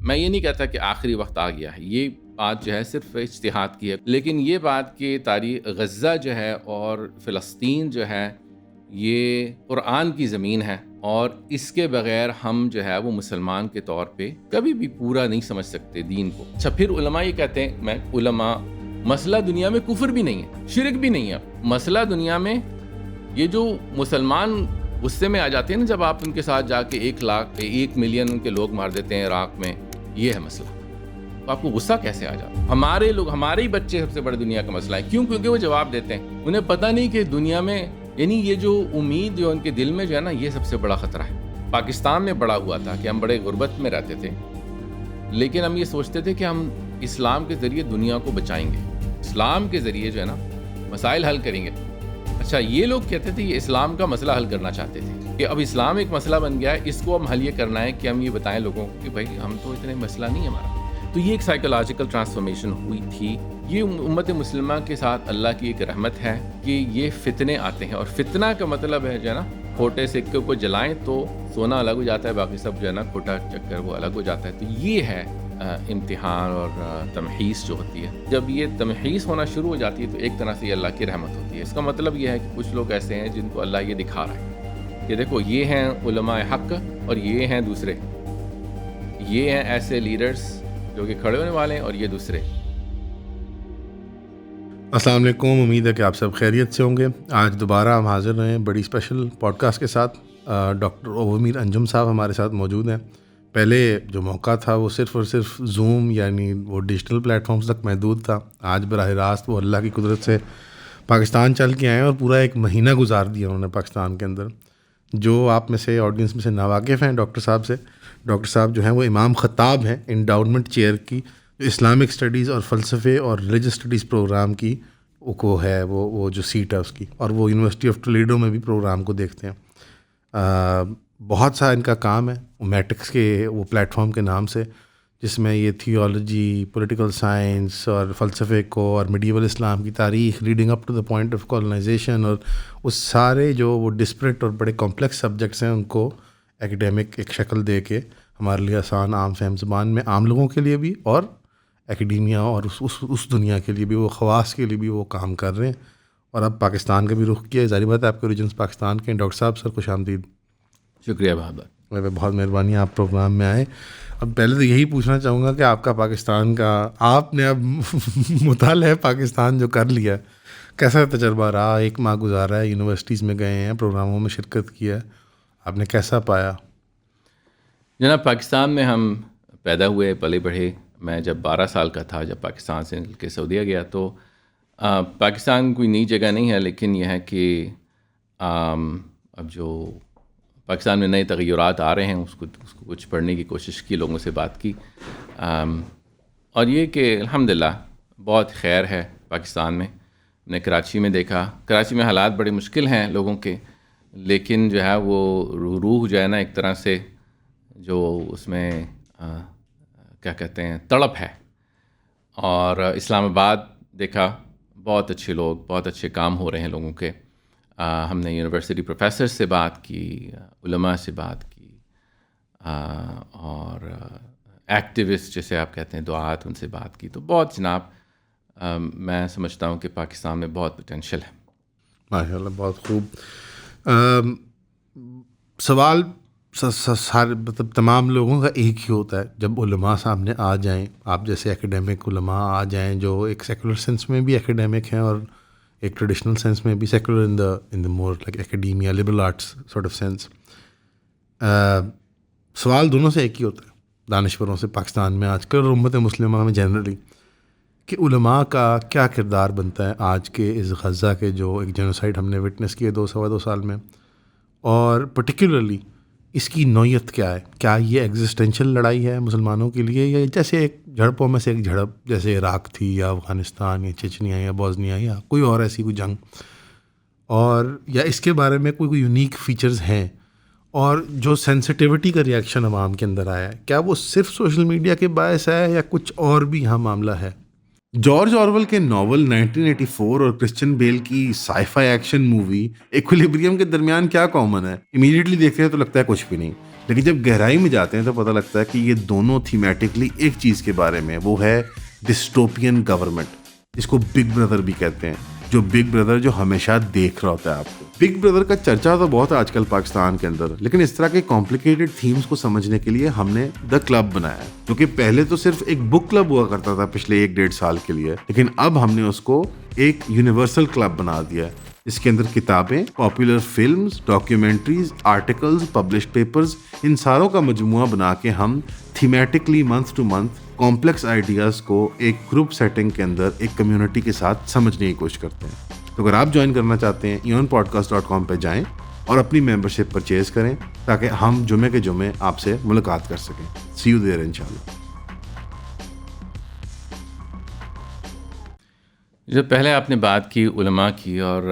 میں یہ نہیں کہتا کہ آخری وقت آ گیا ہے، یہ بات جو ہے صرف اجتہاد کی ہے، لیکن یہ بات کہ تاریخ غزہ جو ہے اور فلسطین جو ہے یہ قرآن کی زمین ہے، اور اس کے بغیر ہم جو ہے وہ مسلمان کے طور پہ کبھی بھی پورا نہیں سمجھ سکتے دین کو۔ اچھا، پھر علماء یہ کہتے ہیں، علماء مسئلہ دنیا میں کفر بھی نہیں ہے، شرک بھی نہیں ہے، مسئلہ دنیا میں یہ جو مسلمان غصے میں آ جاتے ہیں نا جب آپ ان کے ساتھ جا کے 1 ملین ان کے لوگ مار دیتے ہیں عراق میں، یہ ہے مسئلہ۔ تو آپ کو غصہ کیسے آ جاتا ہے؟ ہمارے ہی بچے سب سے بڑے دنیا کا مسئلہ ہے، کیونکہ وہ جواب دیتے ہیں، انہیں پتہ نہیں کہ دنیا میں، یعنی یہ جو امید جو ان کے دل میں جو ہے نا، یہ سب سے بڑا خطرہ ہے۔ پاکستان میں بڑا ہوا تھا کہ ہم بڑے غربت میں رہتے تھے، لیکن ہم یہ سوچتے تھے کہ ہم اسلام کے ذریعے دنیا کو بچائیں گے، اسلام کے ذریعے جو ہے نا مسائل حل کریں گے۔ اچھا، یہ لوگ کہتے تھے یہ اسلام کا مسئلہ حل کرنا چاہتے تھے کہ اب اسلام ایک مسئلہ بن گیا ہے، اس کو ہم حل یہ کرنا ہے کہ ہم یہ بتائیں لوگوں کو کہ بھائی ہم تو اتنے مسئلہ نہیں ہے ہمارا۔ تو یہ ایک سائیکولوجیکل ٹرانسفارمیشن ہوئی تھی۔ یہ امت مسلمہ کے ساتھ اللہ کی ایک رحمت ہے کہ یہ فتنے آتے ہیں، اور فتنہ کا مطلب ہے جو ہے نا، کھوٹے سکے کو جلائیں تو سونا الگ ہو جاتا ہے، باقی سب جو ہے نا کھوٹا چکر وہ الگ ہو جاتا ہے۔ تو یہ ہے امتحان اور تمحیص جو ہوتی ہے۔ جب یہ تمحیص ہونا شروع ہو جاتی ہے تو ایک طرح سے یہ اللہ کی رحمت ہوتی ہے۔ اس کا مطلب یہ ہے کہ کچھ لوگ ایسے ہیں جن کو اللہ یہ دکھا رہا ہے کہ دیکھو یہ ہیں علماء حق اور یہ ہیں دوسرے، یہ ہیں ایسے لیڈرز جو کہ کھڑے ہونے والے ہیں اور یہ دوسرے۔ السلام علیکم، امید ہے کہ آپ سب خیریت سے ہوں گے۔ آج دوبارہ ہم حاضر ہیں بڑی اسپیشل پوڈ کاسٹ کے ساتھ۔ ڈاکٹر اوامیر انجم صاحب ہمارے ساتھ موجود ہیں۔ پہلے جو موقع تھا وہ صرف اور صرف زوم یعنی وہ ڈیجیٹل پلیٹ فارمز تک محدود تھا۔ آج براہ راست وہ اللہ کی قدرت سے پاکستان چل کے آئے اور پورا 1 مہینہ گزار دیا انہوں نے پاکستان کے اندر۔ جو آپ میں سے آڈینس میں سے ناواقف ہیں ڈاکٹر صاحب سے، ڈاکٹر صاحب جو ہیں وہ امام خطاب ہیں انڈاؤمنٹ چیئر کی، جو اسلامک اسٹڈیز اور فلسفے اور ریلیجس اسٹڈیز پروگرام کی کو ہے وہ جو سیٹ ہے اس کی، اور وہ یونیورسٹی آف ٹولیڈو میں بھی پروگرام کو دیکھتے ہیں۔ بہت سا ان کا کام ہے میٹرکس کے وہ پلیٹ فارم کے نام سے، جس میں یہ تھیولوجی، پولیٹیکل سائنس اور فلسفے کو اور میڈیول اسلام کی تاریخ leading up to the point of colonisation اور اس سارے جو وہ ڈسپریٹ اور بڑے کمپلیکس سبجیکٹس ہیں ان کو ایکڈیمک ایک شکل دے کے ہمارے لیے آسان عام فہم زبان میں عام لوگوں کے لیے بھی اور ایکڈیمیا اور اس دنیا کے لیے بھی، وہ خواص کے لیے بھی وہ کام کر رہے ہیں۔ اور اب پاکستان کا بھی رخ کیا ہے، ظاہر بات ہے آپ کے اوریجنس پاکستان کے ہیں۔ ڈاکٹر صاحب سر خوش آمدید۔ شکریہ بہت بہت مہربانی آپ پروگرام میں آئے۔ اب پہلے تو یہی پوچھنا چاہوں گا کہ آپ کا پاکستان کا، آپ نے اب مطالعہ پاکستان جو کر لیا، کیسا تجربہ رہا؟ 1 ماہ گزارا ہے، یونیورسٹیز میں گئے ہیں، پروگراموں میں شرکت کیا ہے، آپ نے کیسا پایا؟ جناب، پاکستان میں ہم پیدا ہوئے پلے بڑھے۔ میں جب 12 سال کا تھا جب پاکستان سے نکل کے سعودیہ گیا، تو پاکستان کوئی نئی جگہ نہیں ہے، لیکن یہ ہے کہ اب جو پاکستان میں نئے تغیرات آ رہے ہیں اس کو کچھ پڑھنے کی کوشش کی، لوگوں سے بات کی، اور یہ کہ الحمدللہ بہت خیر ہے پاکستان میں۔ نے کراچی میں دیکھا، کراچی میں حالات بڑے مشکل ہیں لوگوں کے، لیکن جو ہے وہ روح جو ہے نا ایک طرح سے جو اس میں کیا کہتے ہیں تڑپ ہے۔ اور اسلام آباد دیکھا، بہت اچھے لوگ، بہت اچھے کام ہو رہے ہیں لوگوں کے۔ ہم نے یونیورسٹی پروفیسر سے بات کی، علماء سے بات کی، اور ایکٹیوسٹ جیسے آپ کہتے ہیں دعات، ان سے بات کی۔ تو بہت جناب میں سمجھتا ہوں کہ پاکستان میں بہت پوٹینشیل ہے۔ ماشاء اللہ، بہت خوب۔ سوال سارے مطلب تمام لوگوں کا ایک ہی ہوتا ہے، جب علماء سامنے آ جائیں، آپ جیسے ایکیڈیمک علماء آ جائیں جو ایک سیکولر سینس میں بھی ایکیڈیمک ہیں اور ایک ٹریڈیشنل سینس میں بھی secular in the more like academia liberal arts sort of sense, سوال دونوں سے ایک ہی ہوتا ہے دانشوروں سے پاکستان میں آج کل اور امت مسلمہ میں جنرلی، کہ علماء کا کیا کردار بنتا ہے آج کے اس غزہ کے جو ایک جینوسائڈ ہم نے وٹنس کیے 2 سال میں، اور پرٹیکولرلی اس کی نوعیت کیا ہے؟ کیا یہ ایگزسٹینشیل لڑائی ہے مسلمانوں کے لیے، یا جیسے ایک جھڑپوں میں سے ایک جھڑپ جیسے عراق تھی یا افغانستان یا چچنیا یا بوسنیا یا کوئی اور ایسی کوئی جنگ، اور یا اس کے بارے میں کوئی یونیک فیچرز ہیں؟ اور جو سینسٹیوٹی کا ری ایکشن عوام کے اندر آیا ہے، کیا وہ صرف سوشل میڈیا کے باعث ہے یا کچھ اور بھی یہاں معاملہ ہے؟ جارج آرویل کے ناول 1984 اور کرسچن بیل کی سائی فائی ایکشن مووی ایکویلیبریم کے درمیان کیا کامن ہے؟ امیڈیٹلی دیکھتے ہیں تو لگتا ہے کچھ بھی نہیں، لیکن جب گہرائی میں جاتے ہیں تو پتہ لگتا ہے کہ یہ دونوں تھیمیٹکلی ایک چیز کے بارے میں، وہ ہے ڈسٹوپین گورنمنٹ، جس کو بگ بردر بھی کہتے ہیں، جو بگ بردر جو ہمیشہ دیکھ رہا ہوتا ہے آپ کو۔ بگ بردر کا چرچا تو بہت ہے آج کل پاکستان کے اندر، لیکن اس طرح کے کمپلیکیٹڈ تھیمز کو سمجھنے کے لیے ہم نے دا کلب بنایا ہے، جو کہ پہلے تو صرف ایک بک کلب ہوا کرتا تھا پچھلے 1-1.5 سال کے لیے، لیکن اب ہم نے اس کو ایک یونیورسل کلب بنا دیا ہے، اس کے اندر کتابیں، popular films, documentaries, articles, published papers, ان ساروں کا مجموعہ بنا کے ہم thematically month to month complex ideas کو ایک گروپ سیٹنگ کے اندر ایک کمیونٹی کے ساتھ سمجھنے کی کوشش کرتے ہیں۔ تو اگر آپ جوائن کرنا چاہتے ہیں eonpodcast.com پہ جائیں اور اپنی ممبرشپ پرچیز کریں تاکہ ہم جمعے کے جمعے آپ سے ملاقات کر سکیں۔ سی یو دیئر انشاءاللہ۔ جو پہلے آپ نے بات کی علماء کی، اور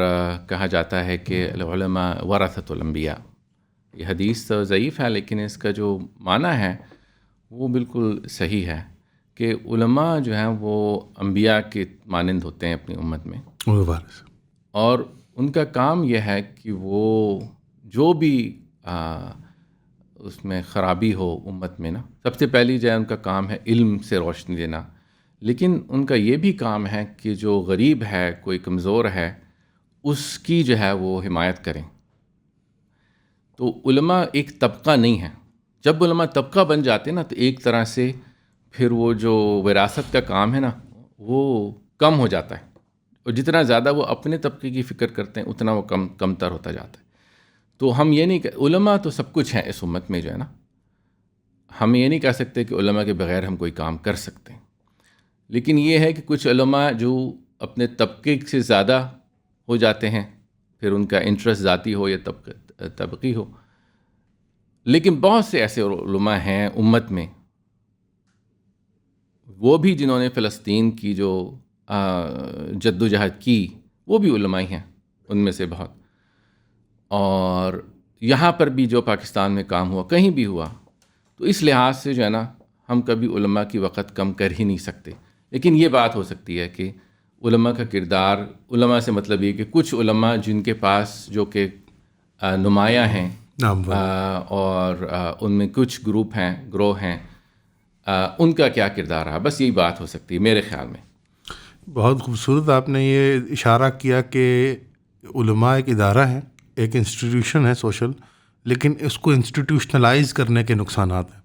کہا جاتا ہے کہ العلماء ورثۃ الانبیاء، یہ حدیث تو ضعیف ہے لیکن اس کا جو معنی ہے وہ بالکل صحیح ہے کہ علماء جو ہیں وہ انبیاء کے مانند ہوتے ہیں اپنی امت میں، اور ان کا کام یہ ہے کہ وہ جو بھی اس میں خرابی ہو امت میں نا، سب سے پہلی جو ہے ان کا کام ہے علم سے روشنی دینا، لیکن ان کا یہ بھی کام ہے کہ جو غریب ہے، کوئی کمزور ہے، اس کی جو ہے وہ حمایت کریں۔ تو علماء ایک طبقہ نہیں ہے، جب علماء طبقہ بن جاتے ہیں نا تو ایک طرح سے پھر وہ جو وراثت کا کام ہے نا وہ کم ہو جاتا ہے، اور جتنا زیادہ وہ اپنے طبقے کی فکر کرتے ہیں اتنا وہ کم تر ہوتا جاتا ہے۔ تو ہم یہ نہیں علماء تو سب کچھ ہیں اس امت میں جو ہے نا، ہم یہ نہیں کہہ سکتے کہ علماء کے بغیر ہم کوئی کام کر سکتے ہیں، لیکن یہ ہے کہ کچھ علماء جو اپنے طبقے سے زیادہ ہو جاتے ہیں، پھر ان کا انٹرسٹ ذاتی ہو یا طبقی ہو، لیکن بہت سے ایسے علماء ہیں امت میں، وہ بھی جنہوں نے فلسطین کی جو جد و جہد کی، وہ بھی علماء ہی ہیں ان میں سے بہت، اور یہاں پر بھی جو پاکستان میں کام ہوا، کہیں بھی ہوا، تو اس لحاظ سے جو ہے نا ہم کبھی علماء کی وقت کم کر ہی نہیں سکتے۔ لیکن یہ بات ہو سکتی ہے کہ علماء کا کردار، علماء سے مطلب یہ کہ کچھ علماء جن کے پاس جو کہ نمایاں ہیں اور ان میں کچھ گروہ ہیں، ان کا کیا کردار رہا، بس یہی بات ہو سکتی ہے میرے خیال میں۔ بہت خوبصورت آپ نے یہ اشارہ کیا کہ علماء ایک ادارہ ہے، ایک انسٹیٹیوشن ہے سوشل، لیکن اس کو انسٹیٹیوشنلائز کرنے کے نقصانات ہیں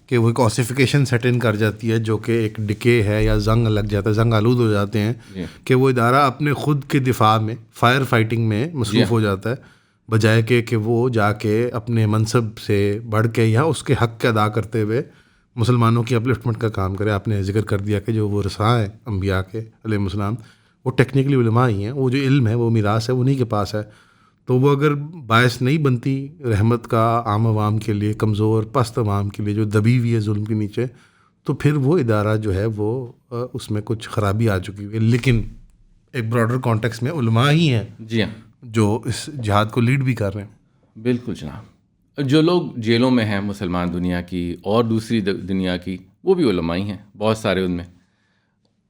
کہ وہ ایک اوسیفیکیشن سیٹ ان کر جاتی ہے، جو کہ ایک ڈکے ہے یا زنگ لگ جاتا ہے، زنگ آلود ہو جاتے ہیں کہ وہ ادارہ اپنے خود کے دفاع میں، فائر فائٹنگ میں مصروف ہو جاتا ہے، بجائے کہ وہ جا کے اپنے منصب سے بڑھ کے یا اس کے حق کے ادا کرتے ہوئے مسلمانوں کی اپلفٹمنٹ کا کام کرے۔ آپ نے ذکر کر دیا کہ جو وہ رساں ہیں انبیاء کے علیہ السلام، وہ ٹیکنیکلی علماء ہی ہیں، وہ جو علم ہے، وہ میراث ہے، انہی کے پاس ہے، تو وہ اگر باعث نہیں بنتی رحمت کا عام عوام کے لیے، کمزور پست عوام کے لیے جو دبی ہوئی ہے ظلم کے نیچے، تو پھر وہ ادارہ جو ہے وہ اس میں کچھ خرابی آ چکی ہے۔ لیکن ایک براڈر کانٹیکس میں علماء ہی ہیں جی ہاں، جو اس جہاد کو لیڈ بھی کر رہے ہیں۔ بالکل جناب، جو لوگ جیلوں میں ہیں مسلمان دنیا کی اور دوسری دنیا کی، وہ بھی علماء ہی ہیں، بہت سارے ان میں،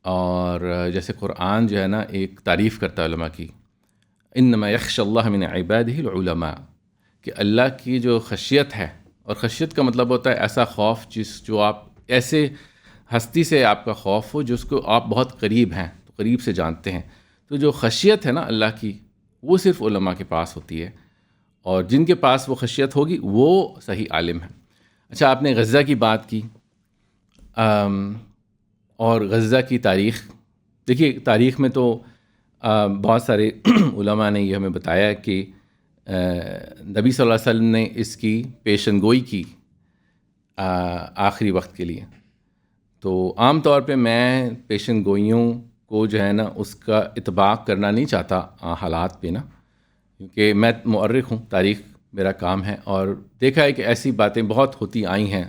اور جیسے قرآن جو ہے نا ایک تعریف کرتا ہے علماء کی، انما یخشی اللہ من عبادہ العلماء، کہ اللہ کی جو خشیت ہے، اور خشیت کا مطلب ہوتا ہے ایسا خوف جو آپ ایسے ہستی سے آپ کا خوف ہو جس کو آپ بہت قریب ہیں، تو قریب سے جانتے ہیں، تو جو خشیت ہے نا اللہ کی، وہ صرف علماء کے پاس ہوتی ہے، اور جن کے پاس وہ خشیت ہوگی وہ صحیح عالم ہیں۔ اچھا، آپ نے غزہ کی بات کی، اور غزہ کی تاریخ دیکھیے، تاریخ میں تو بہت سارے علماء نے یہ ہمیں بتایا کہ نبی صلی اللہ علیہ وسلم نے اس کی پیشن گوئی کی آخری وقت کے لیے، تو عام طور پہ میں پیشن گوئیوں کو جو ہے نا اس کا اطباق کرنا نہیں چاہتا حالات پہ نا، کیونکہ میں مؤرخ ہوں، تاریخ میرا کام ہے، اور دیکھا ہے کہ ایسی باتیں بہت ہوتی آئی ہیں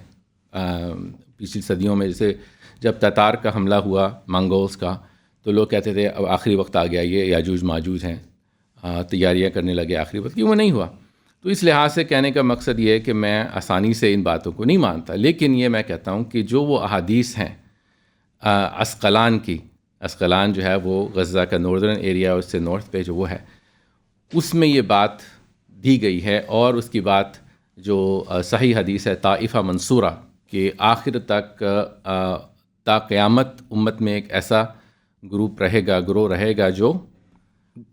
پچھلی صدیوں میں، جیسے جب تتار کا حملہ ہوا منگولز کا، تو لوگ کہتے تھے اب آخری وقت آ گیا، یہ یاجوج ماجوج ہیں، تیاریاں کرنے لگے آخری وقت کی، وہ نہیں ہوا۔ تو اس لحاظ سے کہنے کا مقصد یہ ہے کہ میں آسانی سے ان باتوں کو نہیں مانتا، لیکن یہ میں کہتا ہوں کہ جو وہ احادیث ہیں عسقلان کی، عسقلان جو ہے وہ غزہ کا ناردرن ایریا، اس سے نارتھ پہ جو وہ ہے، اس میں یہ بات دی گئی ہے، اور اس کی بات جو صحیح حدیث ہے طائفہ منصورہ کہ آخر تک تا قیامت امت میں ایک ایسا گروہ رہے گا جو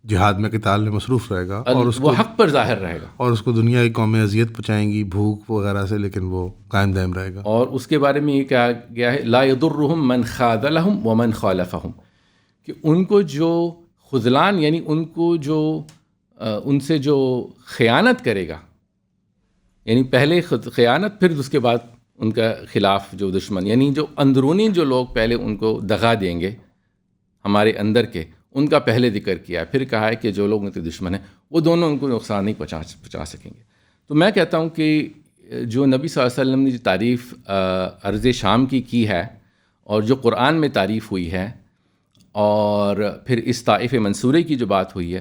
جہاد میں قتال میں مصروف رہے گا اور اس وہ حق پر ظاہر رہے گا، اور اس کو دنیا کی قومیں اذیت پہنچائیں گی بھوک وغیرہ سے، لیکن وہ قائم دائم رہے گا. اور اس کے بارے میں یہ کہا گیا ہے لا یضرہم من خاذلہم ومن خالفہم، کہ ان کو جو خذلان یعنی ان کو جو ان سے جو خیانت کرے گا، یعنی پہلے خیانت پھر اس کے بعد ان کا خلاف جو دشمن، یعنی جو اندرونی جو لوگ پہلے ان کو دغا دیں گے ہمارے اندر کے، ان کا پہلے ذکر کیا ہے، پھر کہا ہے کہ جو لوگ ان کے دشمن ہیں وہ دونوں ان کو نقصان نہیں پہنچا سکیں گے. تو میں کہتا ہوں کہ جو نبی صلی اللہ علیہ وسلم نے جو تعریف ارض شام کی ہے اور جو قرآن میں تعریف ہوئی ہے، اور پھر اس طائف منصورے کی جو بات ہوئی ہے،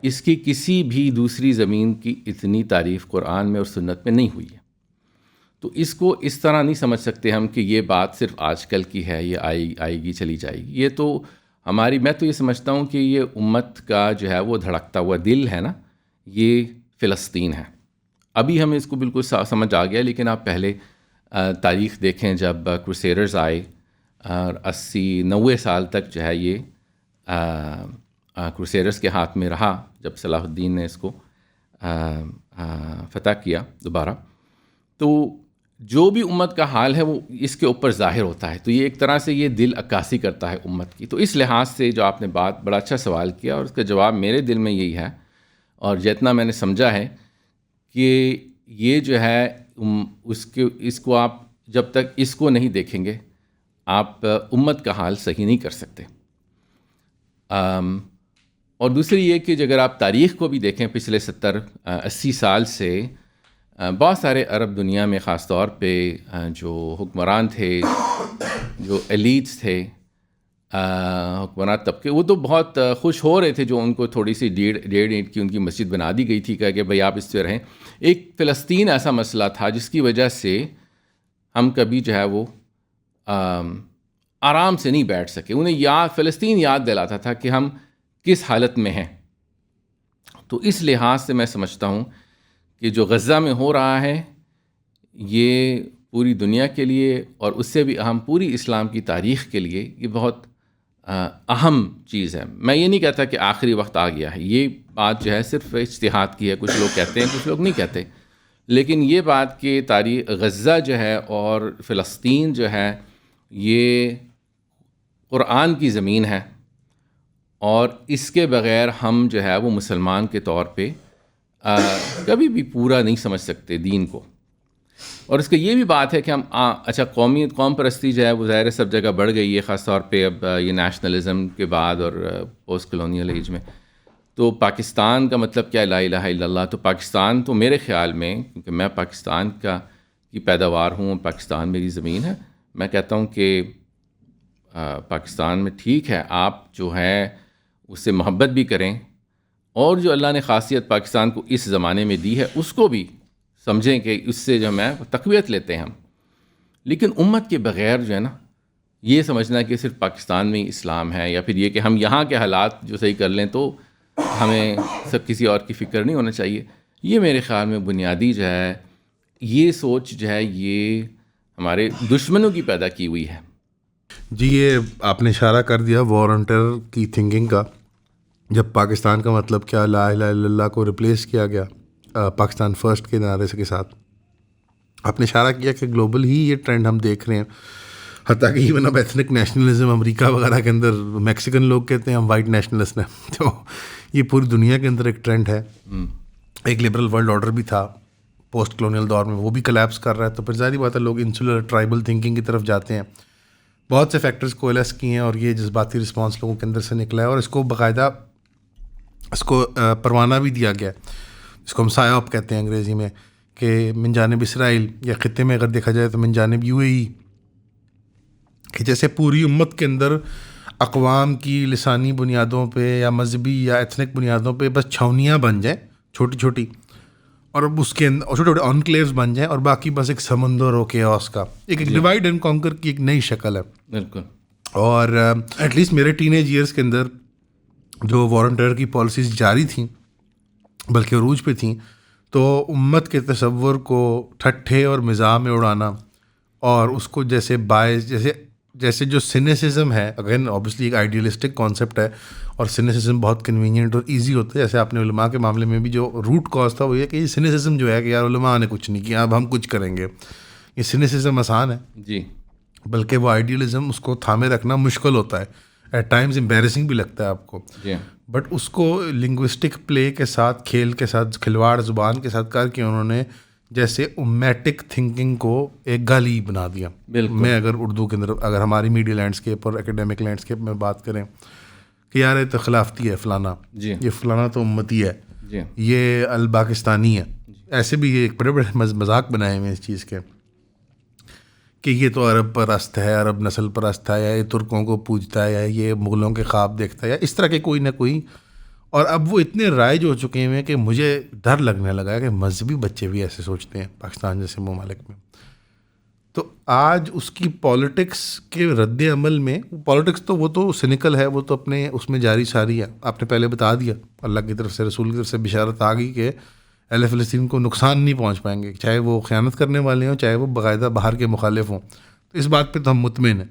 اس کی کسی بھی دوسری زمین کی اتنی تعریف قرآن میں اور سنت میں نہیں ہوئی ہے. تو اس کو اس طرح نہیں سمجھ سکتے ہم کہ یہ بات صرف آج کل کی ہے، یہ آئے گی چلی جائے گی. یہ تو میں تو یہ سمجھتا ہوں کہ یہ امت کا جو ہے وہ دھڑکتا ہوا دل ہے نا، یہ فلسطین ہے. ابھی ہمیں اس کو بالکل سمجھ آ گیا، لیکن آپ پہلے تاریخ دیکھیں جب کروسیڈرز آئے اور 80-90 سال تک جو ہے یہ کروسیڈرز کے ہاتھ میں رہا، جب صلاح الدین نے اس کو فتح کیا دوبارہ، تو جو بھی امت کا حال ہے وہ اس کے اوپر ظاہر ہوتا ہے. تو یہ ایک طرح سے یہ دل عکاسی کرتا ہے امت کی. تو اس لحاظ سے جو آپ نے بڑا اچھا سوال کیا، اور اس کا جواب میرے دل میں یہی ہے، اور جتنا میں نے سمجھا ہے کہ یہ جو ہے اس کو آپ جب تک اس کو نہیں دیکھیں گے آپ امت کا حال صحیح نہیں کر سکتے. اور دوسری یہ کہ اگر آپ تاریخ کو بھی دیکھیں پچھلے 70-80 سال سے بہت سارے عرب دنیا میں خاص طور پہ جو حکمران تھے، جو ایلیٹس تھے، حکمران طبقے، وہ تو بہت خوش ہو رہے تھے جو ان کو تھوڑی سی 1.5 اینٹ کی ان کی مسجد بنا دی گئی تھی کہ بھائی آپ اس سے رہیں. ایک فلسطین ایسا مسئلہ تھا جس کی وجہ سے ہم کبھی جو ہے وہ آرام سے نہیں بیٹھ سکے. انہیں فلسطین یاد دلاتا تھا کہ ہم کس حالت میں ہیں. تو اس لحاظ سے میں سمجھتا ہوں کہ جو غزہ میں ہو رہا ہے یہ پوری دنیا کے لیے، اور اس سے بھی اہم پوری اسلام کی تاریخ کے لیے یہ بہت اہم چیز ہے. میں یہ نہیں کہتا کہ آخری وقت آ گیا ہے، یہ بات جو ہے صرف اجتہاد کی ہے، کچھ لوگ کہتے ہیں کچھ لوگ نہیں کہتے، لیکن یہ بات کہ تاریخ غزہ جو ہے اور فلسطین جو ہے یہ قرآن کی زمین ہے، اور اس کے بغیر ہم جو ہے وہ مسلمان کے طور پہ کبھی بھی پورا نہیں سمجھ سکتے دین کو. اور اس کا یہ بھی بات ہے کہ ہم قوم پرستی جو ہے وہ ظاہر سب جگہ بڑھ گئی ہے، خاص طور پہ اب یہ نیشنلزم کے بعد اور پوسٹ کلونیل ایج میں. تو پاکستان کا مطلب کیا ہے؟ لا الہ الا اللہ. تو پاکستان تو میرے خیال میں، کیونکہ میں پاکستان کی پیداوار ہوں، پاکستان میری زمین ہے، میں کہتا ہوں کہ پاکستان میں ٹھیک ہے آپ جو ہے اس سے محبت بھی کریں، اور جو اللہ نے خاصیت پاکستان کو اس زمانے میں دی ہے اس کو بھی سمجھیں کہ اس سے جو ہے تقویت لیتے ہیں ہم. لیکن امت کے بغیر جو ہے نا، یہ سمجھنا کہ صرف پاکستان میں ہی اسلام ہے، یا پھر یہ کہ ہم یہاں کے حالات جو صحیح کر لیں تو ہمیں کسی اور کی فکر نہیں ہونا چاہیے، یہ میرے خیال میں بنیادی جو ہے یہ سوچ جو ہے یہ ہمارے دشمنوں کی پیدا کی ہوئی ہے. جی، یہ آپ نے اشارہ کر دیا وار آن ٹیرر کی تھنکنگ کا. جب پاکستان کا مطلب کیا لا الہ الا اللہ کو ریپلیس کیا گیا پاکستان فرسٹ کے نعرے کے ساتھ، آپ نے اشارہ کیا کہ گلوبل ہی یہ ٹرینڈ ہم دیکھ رہے ہیں. حتیٰ کہ ایون اب ایتھنک نیشنلزم امریکہ وغیرہ کے اندر میکسیکن لوگ کہتے ہیں ہم وائٹ نیشنلسٹ ہیں. تو یہ پوری دنیا کے اندر ایک ٹرینڈ ہے. ایک لبرل ورلڈ آرڈر بھی تھا پوسٹ کلونیل دور میں، وہ بھی کلیپس کر رہا ہے. تو پھر ظاہری بات ہے لوگ انسولر ٹرائبل تھنکنگ کی طرف جاتے ہیں. بہت سے فیکٹرز کولیس کیے ہیں، اور یہ جذباتی رسپانس لوگوں کے اندر سے نکلا ہے، اور اس کو باقاعدہ اس کو پروانہ بھی دیا گیا ہے، اس کو ہم سائیوپ کہتے ہیں انگریزی میں، کہ من جانب اسرائیل، یا خطے میں اگر دیکھا جائے تو من جانب UAE، کہ جیسے پوری امت کے اندر اقوام کی لسانی بنیادوں پہ یا مذہبی یا ایتھنک بنیادوں پہ بس چھاونیاں بن جائیں چھوٹی چھوٹی، اور اب اس کے اندر چھوٹے چھوٹے انکلیوز بن جائیں، اور باقی بس ایک سمندر ہو کیوس کا، ایک ڈیوائڈ اینڈ کانکر کی ایک نئی شکل ہے. بالکل. اور ایٹ لیسٹ میرے ٹین ایج ایئرس کے اندر جو وار آن ٹیرر کی پالیسیز جاری تھیں، بلکہ عروج پہ تھیں، تو امت کے تصور کو ٹھٹھے اور مزاح میں اڑانا اور اس کو جیسے باعث جیسے جو سینیسزم ہے، اگین اوبیسلی ایک آئیڈیلسٹک کانسیپٹ ہے اور سینیسزم بہت کنوینئنٹ اور ایزی ہوتا ہے، جیسے آپ نے علماء کے معاملے میں بھی جو روٹ کاز تھا وہ یہ کہ یہ سینیسزم جو ہے کہ یار علماء نے کچھ نہیں کیا، اب ہم کچھ کریں گے، یہ سینیسزم آسان ہے جی، بلکہ وہ آئیڈیلزم اس کو تھامے رکھنا مشکل ہوتا ہے، ایٹ ٹائمز امبیرسنگ بھی لگتا ہے آپ کو، جی، بٹ اس کو لنگوسٹک پلے کے ساتھ، کھیل کے ساتھ، کھلواڑ زبان کے ساتھ کر کے انہوں نے جیسے امیٹک تھنکنگ کو ایک گالی بنا دیا. میں اگر اردو کے اندر اگر ہماری میڈیا لینڈسکیپ اور اکیڈیمک لینڈسکیپ میں بات کریں کہ یار یہ تو خلافتی ہے فلانا، یہ فلانا تو امتی ہے، یہ الپاکستانی ہے، ایسے بھی یہ ایک بڑے بڑے مذاق بنائے ہوئے اس چیز کے کہ یہ تو عرب پرست ہے، عرب نسل پرست ہے، یا یہ ترکوں کو پوجتا ہے، یا یہ مغلوں کے خواب دیکھتا ہے، یا اس طرح کے کوئی نہ کوئی. اور اب وہ اتنے رائج ہو چکے ہیں کہ مجھے ڈر لگنے لگا ہے کہ مذہبی بچے بھی ایسے سوچتے ہیں پاکستان جیسے ممالک میں. تو آج اس کی پالیٹکس کے رد عمل میں، پالیٹکس تو وہ تو سینیکل ہے، وہ تو اپنے اس میں جاری ساری ہے. آپ نے پہلے بتا دیا، اللہ کی طرف سے، رسول کی طرف سے بشارت آ گئی کہ اہل فلسطین کو نقصان نہیں پہنچ پائیں گے، چاہے وہ خیانت کرنے والے ہوں، چاہے وہ باقاعدہ باہر کے مخالف ہوں. تو اس بات پہ تو ہم مطمئن ہیں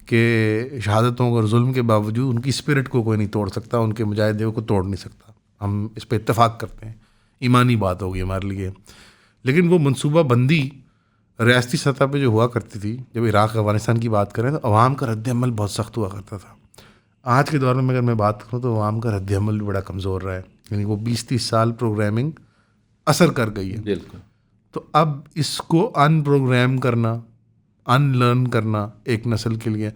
کہ شہادتوں اور ظلم کے باوجود ان کی اسپرٹ کو کوئی نہیں توڑ سکتا، ان کے مجاہدے کو توڑ نہیں سکتا. ہم اس پہ اتفاق کرتے ہیں، ایمانی بات ہوگی ہمارے لیے. لیکن وہ منصوبہ بندی ریاستی سطح پہ جو ہوا کرتی تھی، جب عراق افغانستان کی بات کریں تو عوام کا رد عمل بہت سخت ہوا کرتا تھا. آج کے دور میں اگر میں بات کروں تو عوام کا رد عمل بھی بڑا کمزور رہا ہے، یعنی وہ 20-30 سال پروگرامنگ اثر کر گئی ہے. بالکل. تو اب اس کو ان پروگرام کرنا، ان لرن کرنا ایک نسل کے لیے،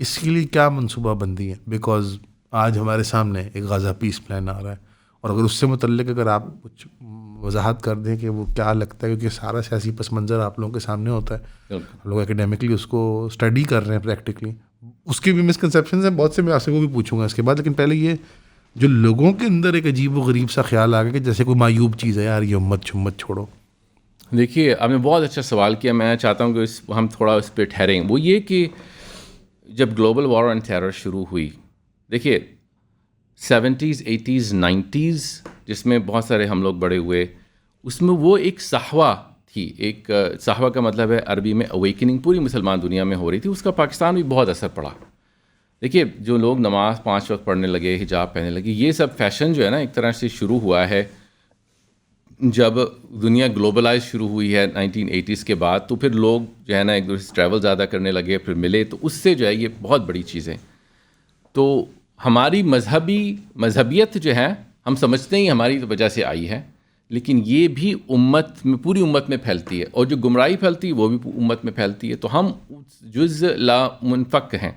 اس کے لیے کیا منصوبہ بندی ہے؟ بیکاز آج ہمارے سامنے ایک غزہ پیس پلان آ رہا ہے، اور اگر اس سے متعلق اگر آپ کچھ وضاحت کر دیں کہ وہ کیا لگتا ہے، کیونکہ سارا سیاسی پس منظر آپ لوگوں کے سامنے ہوتا ہے، ہم لوگ اکیڈیمکلی اس کو اسٹڈی کر رہے ہیں پریکٹیکلی، اس کی بھی مسکنسیپشنز ہیں بہت سے، میں آپ سے وہ بھی پوچھوں گا اس کے بعد. لیکن پہلے یہ جو لوگوں کے اندر ایک عجیب و غریب سا خیال آ گیا کہ جیسے کوئی معیوب چیز ہے، یار یہ امت چھمت چھوڑو. دیکھیے، آپ نے بہت اچھا سوال کیا. میں چاہتا ہوں کہ ہم تھوڑا اس پہ ٹھہریں. وہ یہ کہ جب گلوبل وار آن ٹیرر شروع ہوئی، دیکھیے 70s 80s 90s جس میں بہت سارے ہم لوگ بڑے ہوئے، اس میں وہ ایک صحوہ تھی. ایک صحوہ کا مطلب ہے عربی میں اویکننگ، پوری مسلمان دنیا میں ہو رہی تھی. اس کا پاکستان بھی بہت اثر پڑا. دیکھیے، جو لوگ نماز 5 وقت پڑھنے لگے، حجاب پہننے لگے، یہ سب فیشن جو ہے نا ایک طرح سے شروع ہوا ہے جب دنیا گلوبلائز شروع ہوئی ہے 1980s کے بعد. تو پھر لوگ جو ہے نا ایک دوسرے سے ٹریول زیادہ کرنے لگے، پھر ملے، تو اس سے جو ہے یہ بہت بڑی چیز ہے. تو ہماری مذہبیت جو ہے ہم سمجھتے ہیں ہماری وجہ سے آئی ہے، لیکن یہ بھی امت میں، پوری امت میں پھیلتی ہے، اور جو گمراہی پھیلتی ہے وہ بھی امت میں پھیلتی ہے. تو ہم جزء لا منفک ہیں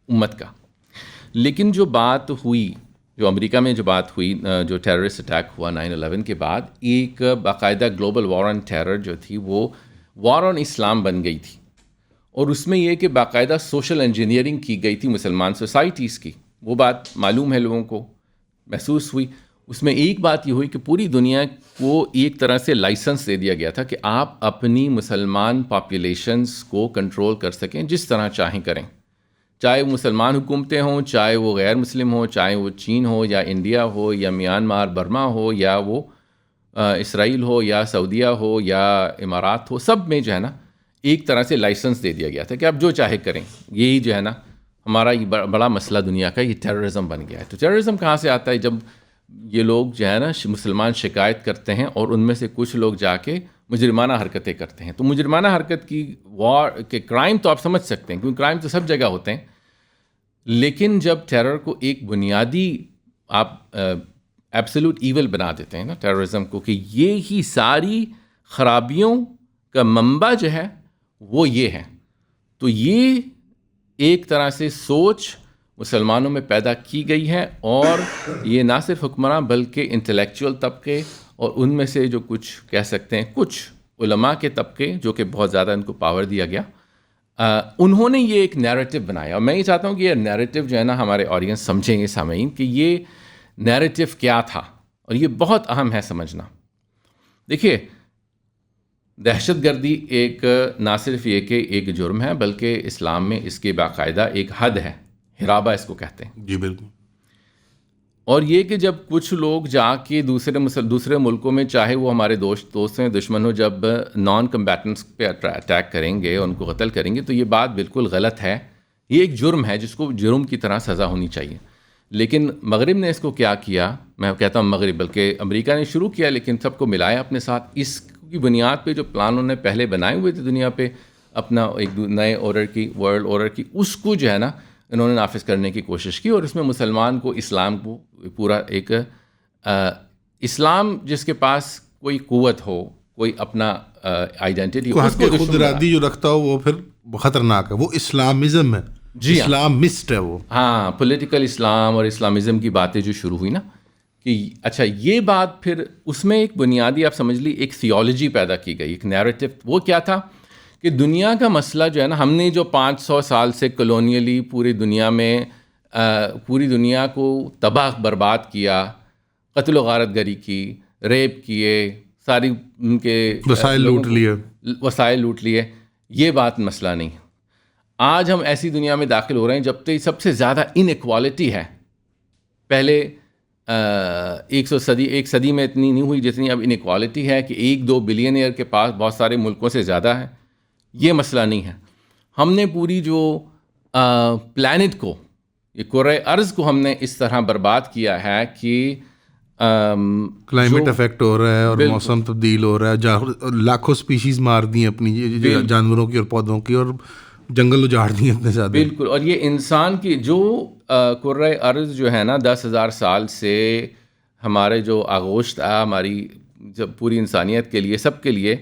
امت کا. لیکن جو بات ہوئی، جو امریکہ میں جو بات ہوئی، جو ٹیررسٹ اٹیک ہوا 9/11 کے بعد، ایک باقاعدہ گلوبل وار آن ٹیرر جو تھی وہ وار آن اسلام بن گئی تھی. اور اس میں یہ کہ باقاعدہ سوشل انجینئرنگ کی گئی تھی مسلمان سوسائٹیز کی. وہ بات معلوم ہے، لوگوں کو محسوس ہوئی. اس میں ایک بات یہ ہوئی کہ پوری دنیا کو ایک طرح سے لائسنس دے دیا گیا تھا کہ آپ اپنی مسلمان پاپولیشنز کو کنٹرول کر سکیں، جس طرح چاہیں کریں، چاہے وہ مسلمان حکومتیں ہوں، چاہے وہ غیر مسلم ہوں، چاہے وہ چین ہو یا انڈیا ہو یا میانمار برما ہو یا وہ اسرائیل ہو یا سعودیہ ہو یا امارات ہو. سب میں جو ہے نا ایک طرح سے لائسنس دے دیا گیا تھا کہ آپ جو چاہے کریں. یہی جو ہے نا ہمارا یہ بڑا مسئلہ دنیا کا، یہ ٹیررزم بن گیا ہے. تو ٹیررزم کہاں سے آتا ہے؟ جب یہ لوگ جو ہے نا مسلمان شکایت کرتے ہیں اور ان میں سے کچھ لوگ جا کے مجرمانہ حرکتیں کرتے ہیں. تو مجرمانہ حرکت کی وار کے کرائم تو آپ سمجھ سکتے ہیں، کیونکہ کرائم تو سب جگہ ہوتے ہیں. لیکن جب ٹیرر کو ایک بنیادی آپ ایبسولوٹ ایول بنا دیتے ہیں نا ٹیررزم کو، کہ یہ ہی ساری خرابیوں کا منبع جو ہے وہ یہ ہے، تو یہ ایک طرح سے سوچ مسلمانوں میں پیدا کی گئی ہے. اور یہ نہ صرف حکمراں بلکہ انٹلیکچوئل طبقے، اور ان میں سے جو کچھ کہہ سکتے ہیں کچھ علماء کے طبقے جو کہ بہت زیادہ ان کو پاور دیا گیا، انہوں نے یہ ایک نیریٹو بنایا. اور میں یہ چاہتا ہوں کہ یہ نیریٹو جو ہے نا ہمارے آڈینس سمجھیں گے، سامعین، کہ یہ نیریٹو کیا تھا، اور یہ بہت اہم ہے سمجھنا. دیکھیے، دہشت گردی ایک نہ صرف یہ کہ ایک جرم ہے، بلکہ اسلام میں اس کے باقاعدہ ایک حد ہے، حرابہ اس کو کہتے ہیں. جی بالکل. اور یہ کہ جب کچھ لوگ جا کے دوسرے ملکوں میں، چاہے وہ ہمارے دوست ہیں، دشمن ہو، جب نان کمبیٹنٹس پہ اٹیک کریں گے، ان کو قتل کریں گے، تو یہ بات بالکل غلط ہے. یہ ایک جرم ہے جس کو جرم کی طرح سزا ہونی چاہیے. لیکن مغرب نے اس کو کیا کیا، میں کہتا ہوں مغرب، بلکہ امریکہ نے شروع کیا، لیکن سب کو ملایا اپنے ساتھ. اس کی بنیاد پہ جو پلان انہوں نے پہلے بنائے ہوئے تھے دنیا پہ، اپنا ایک نئے آرڈر کی، ورلڈ آرڈر کی، اس کو جو ہے نا انہوں نے نافذ کرنے کی کوشش کی. اور اس میں مسلمان کو، اسلام کو پورا ایک اسلام جس کے پاس کوئی قوت ہو، کوئی اپنا آئیڈینٹی، خود ارادی جو رکھتا ہو، وہ پھر خطرناک ہے. وہ اسلامزم ہے، جی اسلامسٹ ہے وہ. ہاں، پولیٹیکل اسلام اور اسلامزم کی باتیں جو شروع ہوئی نا، کہ اچھا یہ بات، پھر اس میں ایک بنیادی آپ سمجھ لی ایک تھیولوجی پیدا کی گئی، ایک نیریٹو. وہ کیا تھا کہ دنیا کا مسئلہ جو ہے نا، ہم نے جو 500 سال سے کلونیلی پوری دنیا میں پوری دنیا کو تباہ برباد کیا، قتل و غارت گری کی، ریپ کیے، ساری ان کے وسائل لوٹ لیے. یہ بات مسئلہ نہیں. آج ہم ایسی دنیا میں داخل ہو رہے ہیں جب تک سب سے زیادہ ان ایکوالٹی ہے. پہلے ایک صدی میں اتنی نہیں ہوئی جتنی اب ان ایکوالٹی ہے، کہ 1-2 بلینئر کے پاس بہت سارے ملکوں سے زیادہ ہے. یہ مسئلہ نہیں ہے. ہم نے پوری جو پلانٹ کو، یہ کرۂ ارض کو ہم نے اس طرح برباد کیا ہے کہ کلائمیٹ افیکٹ ہو رہا ہے اور موسم تبدیل ہو رہا ہے. لاکھوں سپیشیز مار دی ہیں اپنی جانوروں کی اور پودوں کی، اور جنگل اجاڑ دیے اتنے زیادہ. بالکل. اور یہ انسان کی جو کرۂ ارض جو ہے نا 10,000 سال سے ہمارے جو آغوش تھا ہماری جب پوری انسانیت کے لیے، سب کے لیے،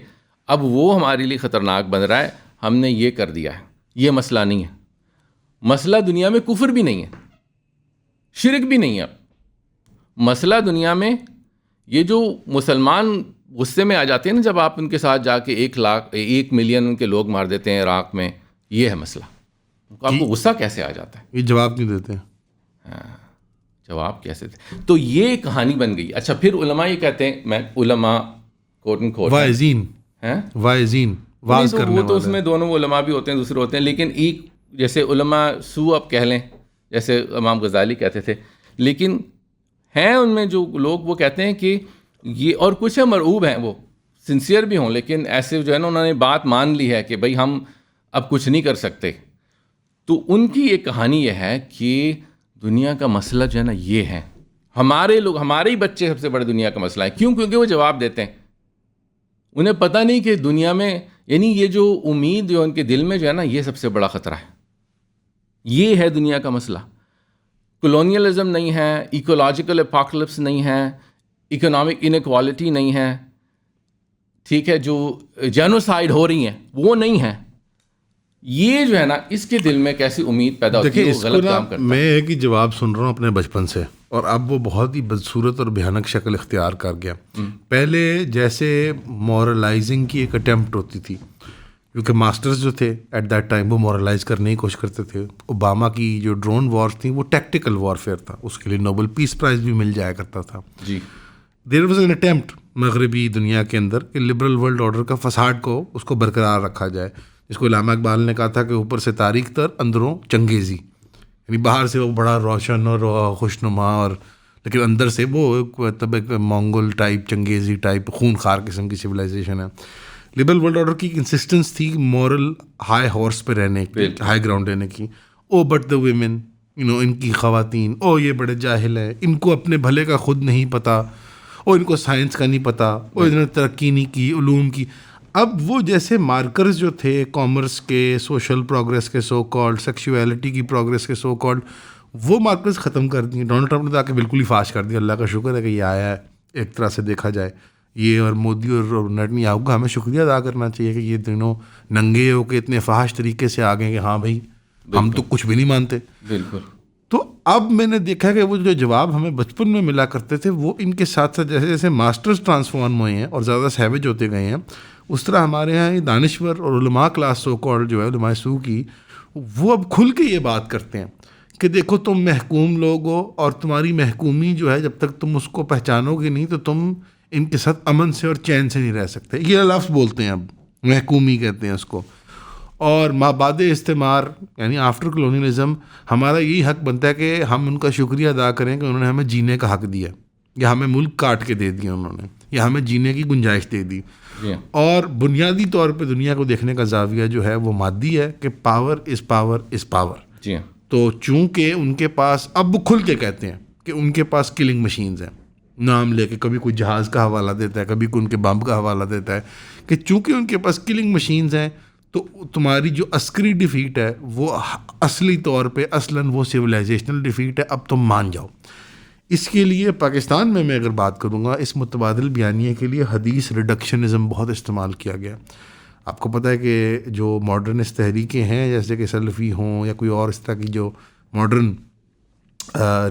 اب وہ ہمارے لیے خطرناک بن رہا ہے. ہم نے یہ کر دیا ہے. یہ مسئلہ نہیں ہے. مسئلہ دنیا میں کفر بھی نہیں ہے، شرک بھی نہیں ہے. مسئلہ دنیا میں یہ جو مسلمان غصے میں آ جاتے ہیں نا، جب آپ ان کے ساتھ جا کے 1 ملین ان کے لوگ مار دیتے ہیں عراق میں، یہ ہے مسئلہ. آپ کو غصہ کیسے آ جاتا ہے؟ یہ جواب نہیں دیتے. ہاں، جواب کیسے دے؟ تو یہ کہانی بن گئی. اچھا، پھر علماء یہ کہتے ہیں، میں علماء واعظین واعظ کرنے والے، وہ تو اس میں دونوں علماء بھی ہوتے ہیں، دوسرے ہوتے ہیں. لیکن ایک جیسے علماء سو اب کہہ لیں، جیسے امام غزالی کہتے تھے. لیکن ہیں ان میں جو لوگ وہ کہتے ہیں کہ یہ، اور کچھ مرعوب ہیں، وہ سنسیئر بھی ہوں، لیکن ایسے جو ہے نا انہوں نے بات مان لی ہے کہ بھائی ہم اب کچھ نہیں کر سکتے. تو ان کی ایک کہانی یہ ہے کہ دنیا کا مسئلہ جو ہے نا یہ ہے. ہمارے ہی بچے سب سے بڑے دنیا کا مسئلہ ہے. کیوں؟ کیونکہ وہ جواب دیتے ہیں. انہیں پتہ نہیں کہ دنیا میں، یعنی یہ جو امید جو ان کے دل میں جو ہے نا، یہ سب سے بڑا خطرہ ہے. یہ ہے دنیا کا مسئلہ. کلونیلزم نہیں ہے، ایکولوجیکل اپوکلپس نہیں ہے، اکنامک انیکوالٹی نہیں ہے، ٹھیک ہے، جو جینوسائیڈ ہو رہی ہیں وہ نہیں ہے. یہ جو ہے نا اس کے دل میں کیسی امید پیدا ہوتی ہے، وہ غلط کام کرتا ہے. میں ایک ہی جواب سن رہا ہوں اپنے بچپن سے، اور اب وہ بہت ہی بدصورت اور بھیانک شکل اختیار کر گیا. پہلے جیسے مورلائزنگ کی ایک اٹیمپٹ ہوتی تھی، کیونکہ ماسٹرز جو تھے ایٹ دیٹ ٹائم وہ مورلائز کرنے کی کوشش کرتے تھے. اوباما کی جو ڈرون وارز تھیں وہ ٹیکٹیکل وارفیئر تھا، اس کے لیے نوبل پیس پرائز بھی مل جایا کرتا تھا. جی، دیر واز این اٹیمپٹ مغربی دنیا کے اندر کہ لبرل ورلڈ آرڈر کا فساد کو، اس کو برقرار رکھا جائے، جس کو علامہ اقبال نے کہا تھا کہ اوپر سے تاریک تر، اندروں چنگیزی. یعنی باہر سے وہ بڑا روشن اور خوشنما، اور لیکن اندر سے وہ مطلب ایک مونگول ٹائپ، چنگیزی ٹائپ، خون خار قسم کی سویلائزیشن ہے. لبرل ورلڈ آرڈر کی انسسٹنس تھی مورل ہائی ہارس پہ رہنے کی، ہائی گراؤنڈ رہنے کی. او بٹ دا ویمن، ان کی خواتین، او یہ بڑے جاہل ہیں، ان کو اپنے بھلے کا خود نہیں پتہ، اور ان کو سائنس کا نہیں پتہ، اور انہوں نے ترقی نہیں کی علوم کی. اب وہ جیسے مارکرز جو تھے کامرس کے، سوشل پروگریس کے، سو کالڈ سیکشویلٹی کی پروگریس کے، سو کالڈ، وہ مارکرز ختم کر دیے. ڈونلڈ ٹرمپ نے تو آ کے بالکل ہی فاش کر دیا. اللہ کا شکر ہے کہ یہ آیا ہے ایک طرح سے دیکھا جائے. یہ اور مودی اور نیتنیاہو کا ہمیں شکریہ ادا کرنا چاہیے کہ یہ دونوں ننگے ہو کے اتنے فحش طریقے سے آ گئے کہ ہاں بھائی ہم تو کچھ بھی نہیں مانتے. بالکل. تو اب میں نے دیکھا کہ وہ جو جواب ہمیں بچپن میں ملا کرتے تھے وہ ان کے ساتھ ساتھ جیسے جیسے ماسٹرز ٹرانسفارم ہوئے ہیں اور زیادہ سیویج ہوتے گئے ہیں، اس طرح ہمارے یہاں یہ دانشور اور علماء کلاس سو کالڈ جو ہے علماء سو کی، وہ اب کھل کے یہ بات کرتے ہیں کہ دیکھو تم محکوم لوگ ہو، اور تمہاری محکومی جو ہے جب تک تم اس کو پہچانو گے نہیں تو تم ان کے ساتھ امن سے اور چین سے نہیں رہ سکتے. یہ لفظ بولتے ہیں، اب محکومی کہتے ہیں اس کو. اور بعد استعمار یعنی آفٹر کلونیلزم ہمارا یہی حق بنتا ہے کہ ہم ان کا شکریہ ادا کریں کہ انہوں نے ہمیں جینے کا حق دیا، یا ہمیں ملک کاٹ کے دے دیا انہوں نے، یا ہمیں جینے کی گنجائش دے دی. اور بنیادی طور پہ دنیا کو دیکھنے کا زاویہ جو ہے وہ مادی ہے کہ power is power is power. تو چونکہ ان کے پاس اب وہ کھل کے کہتے ہیں کہ ان کے پاس کلنگ مشینز ہیں، نام لے کے کبھی کوئی جہاز کا حوالہ دیتا ہے، کبھی کوئی ان کے بم کا حوالہ دیتا ہے کہ چونکہ ان کے پاس کلنگ مشینز ہیں تو تمہاری جو عسکری ڈیفیٹ ہے وہ اصلی طور پہ اصلاً وہ سویلائزیشنل ڈیفیٹ ہے، اب تم مان جاؤ. اس کے لیے پاکستان میں اگر بات کروں گا، اس متبادل بیانیے کے لیے حدیث ریڈکشنزم بہت استعمال کیا گیا. آپ کو پتہ ہے کہ جو ماڈرنسٹ تحریکیں ہیں جیسے کہ سلفی ہوں یا کوئی اور اس طرح کی جو ماڈرن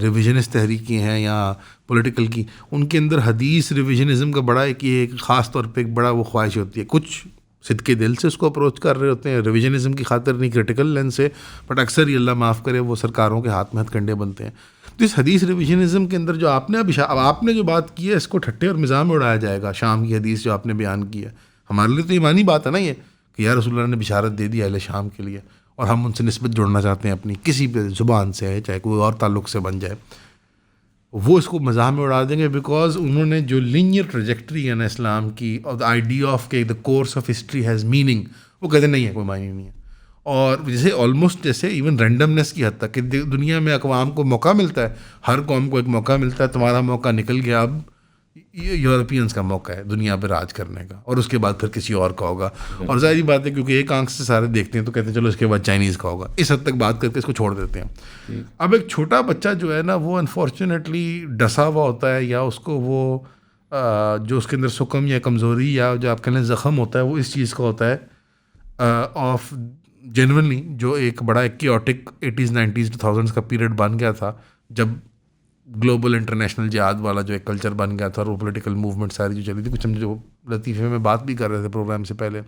ریویژنسٹ تحریکیں ہیں یا پولیٹیکل کی، ان کے اندر حدیث ریویژنزم کا بڑا ایک خاص طور پہ ایک بڑا وہ خواہش ہوتی ہے. کچھ صدقے دل سے اس کو اپروچ کر رہے ہوتے ہیں ریویژنزم کی خاطر، نہیں کریٹیکل لینس سے، بٹ اکثر یہ اللہ معاف کرے وہ سرکاروں کے ہاتھ میں ہتھ کنڈے بنتے ہیں. تو اس حدیث ریویژنزم کے اندر جو آپ نے جو بات کی ہے اس کو ٹھٹے اور مزاح میں اڑایا جائے گا. شام کی حدیث جو آپ نے بیان کی ہے، ہمارے لیے تو ایمانی بات ہے نا یہ کہ یا رسول اللہ نے بشارت دے دی اہل شام کے لیے، اور ہم ان سے نسبت جوڑنا چاہتے ہیں اپنی کسی بھی زبان سے ہے، چاہے کوئی اور تعلق سے بن جائے. وہ اس کو مزاح میں اڑا دیں گے بیکاز انہوں نے جو لینئر ٹریجیکٹری ہے نا اسلام کی، اور دا آئیڈیا آف کہ the course of history has meaning, وہ کہتے نہیں ہے، کوئی معنی نہیں ہے. اور جیسے آلموسٹ جیسے ایون رینڈمنس کی حد تک کہ دنیا میں اقوام کو موقع ملتا ہے، ہر قوم کو ایک موقع ملتا ہے، تمہارا موقع نکل گیا، اب یورپینس کا موقع ہے دنیا پہ راج کرنے کا، اور اس کے بعد پھر کسی اور کا ہوگا. اور ظاہری بات ہے کیونکہ ایک آنکھ سے سارے دیکھتے ہیں تو کہتے ہیں چلو اس کے بعد چائنیز کا ہوگا، اس حد تک بات کر کے اس کو چھوڑ دیتے ہیں. اب ایک چھوٹا بچہ جو ہے نا وہ انفارچونیٹلی ڈسا ہوا ہوتا ہے، یا اس کو وہ جو اس کے اندر سکم یا کمزوری یا جو آپ کہہ لیں زخم ہوتا ہے وہ اس چیز کا ہوتا ہے آف جینونلی جو ایک بڑا ایک کیوٹک 80s 90s 2000s کا پیریڈ بن گیا تھا، جب گلوبل انٹرنیشنل جہاد والا جو ایک کلچر بن گیا تھا اور وہ پولیٹیکل موومنٹ ساری جو چلی تھی، کچھ ہم جو لطیفے میں بات بھی کر رہے تھے پروگرام سے پہلے،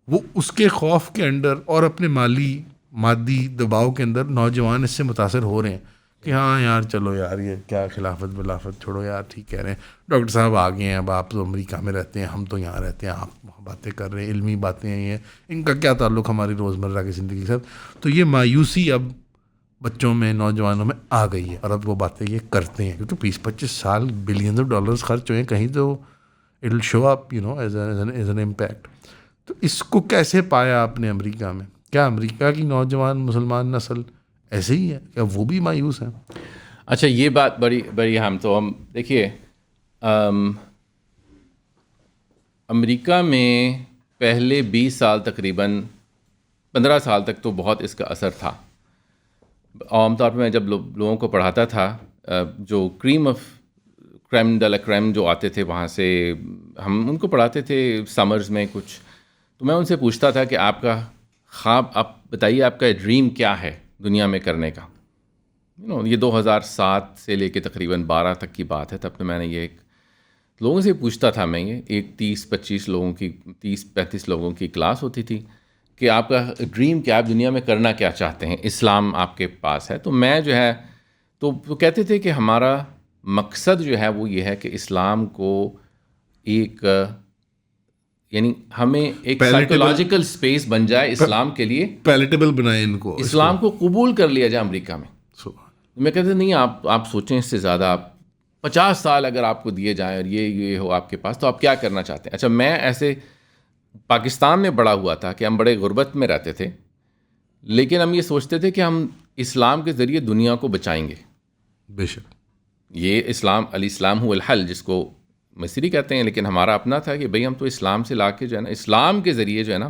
وہ اس کے خوف کے اندر اور اپنے مادی دباؤ کے اندر نوجوان اس سے متاثر ہو رہے ہیں کہ ہاں یار چلو یار یہ کیا خلافت بلافت چھوڑو یار، ٹھیک کہہ رہے ہیں ڈاکٹر صاحب آ گئے ہیں، اب آپ تو امریکہ میں رہتے ہیں، ہم تو یہاں رہتے ہیں، آپ وہاں باتیں کر رہے ہیں، علمی باتیں ہیں، یہ ان کا کیا تعلق ہماری روزمرہ کی زندگی کے ساتھ. تو یہ مایوسی اب بچوں میں، نوجوانوں میں آ گئی ہے، اور اب وہ باتیں یہ کرتے ہیں کیونکہ 20-25 سال بلینز آف ڈالرز خرچ ہوئے ہیں کہیں، تو it will show up as an impact. تو اس کو کیسے پایا آپ نے امریکہ میں؟ کیا امریکہ کی نوجوان مسلمان نسل ایسے ہی ہے؟ کیا وہ بھی مایوس ہیں؟ اچھا، یہ بات بڑی ہم دیکھیے امریکہ میں پہلے 20 سال تقریباً 15 سال تک تو بہت اس کا اثر تھا. عام طور پہ میں جب لوگوں کو پڑھاتا تھا، جو کریم ڈلا کریم جو آتے تھے وہاں سے، ہم ان کو پڑھاتے تھے سمرز میں کچھ، تو میں ان سے پوچھتا تھا کہ آپ کا خواب، آپ بتائیے آپ کا ڈریم کیا ہے دنیا میں کرنے کا. یہ 2007 سے لے کے تقریباً 12 تک کی بات ہے. تب تو میں نے یہ لوگوں سے پوچھتا تھا، میں یہ ایک 30-35 لوگوں کی 30-35 لوگوں کی کلاس ہوتی تھی کہ آپ کا ڈریم کیا، آپ دنیا میں کرنا کیا چاہتے ہیں، اسلام آپ کے پاس ہے. تو میں جو ہے تو کہتے تھے کہ ہمارا مقصد جو ہے وہ یہ ہے کہ اسلام کو ایک یعنی ہمیں ایک سائیکولوجیکل سپیس بن جائے اسلام کے لیے، پیلیٹیبل بنائے ان کو، اسلام کو قبول کر لیا جائے امریکہ میں. میں کہتے نہیں، آپ سوچیں اس سے زیادہ، آپ 50 سال اگر آپ کو دیے جائیں اور یہ ہو آپ کے پاس تو آپ کیا کرنا چاہتے ہیں. اچھا، میں ایسے پاکستان میں بڑا ہوا تھا کہ ہم بڑے غربت میں رہتے تھے، لیکن ہم یہ سوچتے تھے کہ ہم اسلام کے ذریعے دنیا کو بچائیں گے. بے شک یہ اسلام الاسلام هو الحل جس کو مصری کہتے ہیں، لیکن ہمارا اپنا تھا کہ بھئی ہم تو اسلام سے لا کے جو ہے نا اسلام کے ذریعے جو ہے نا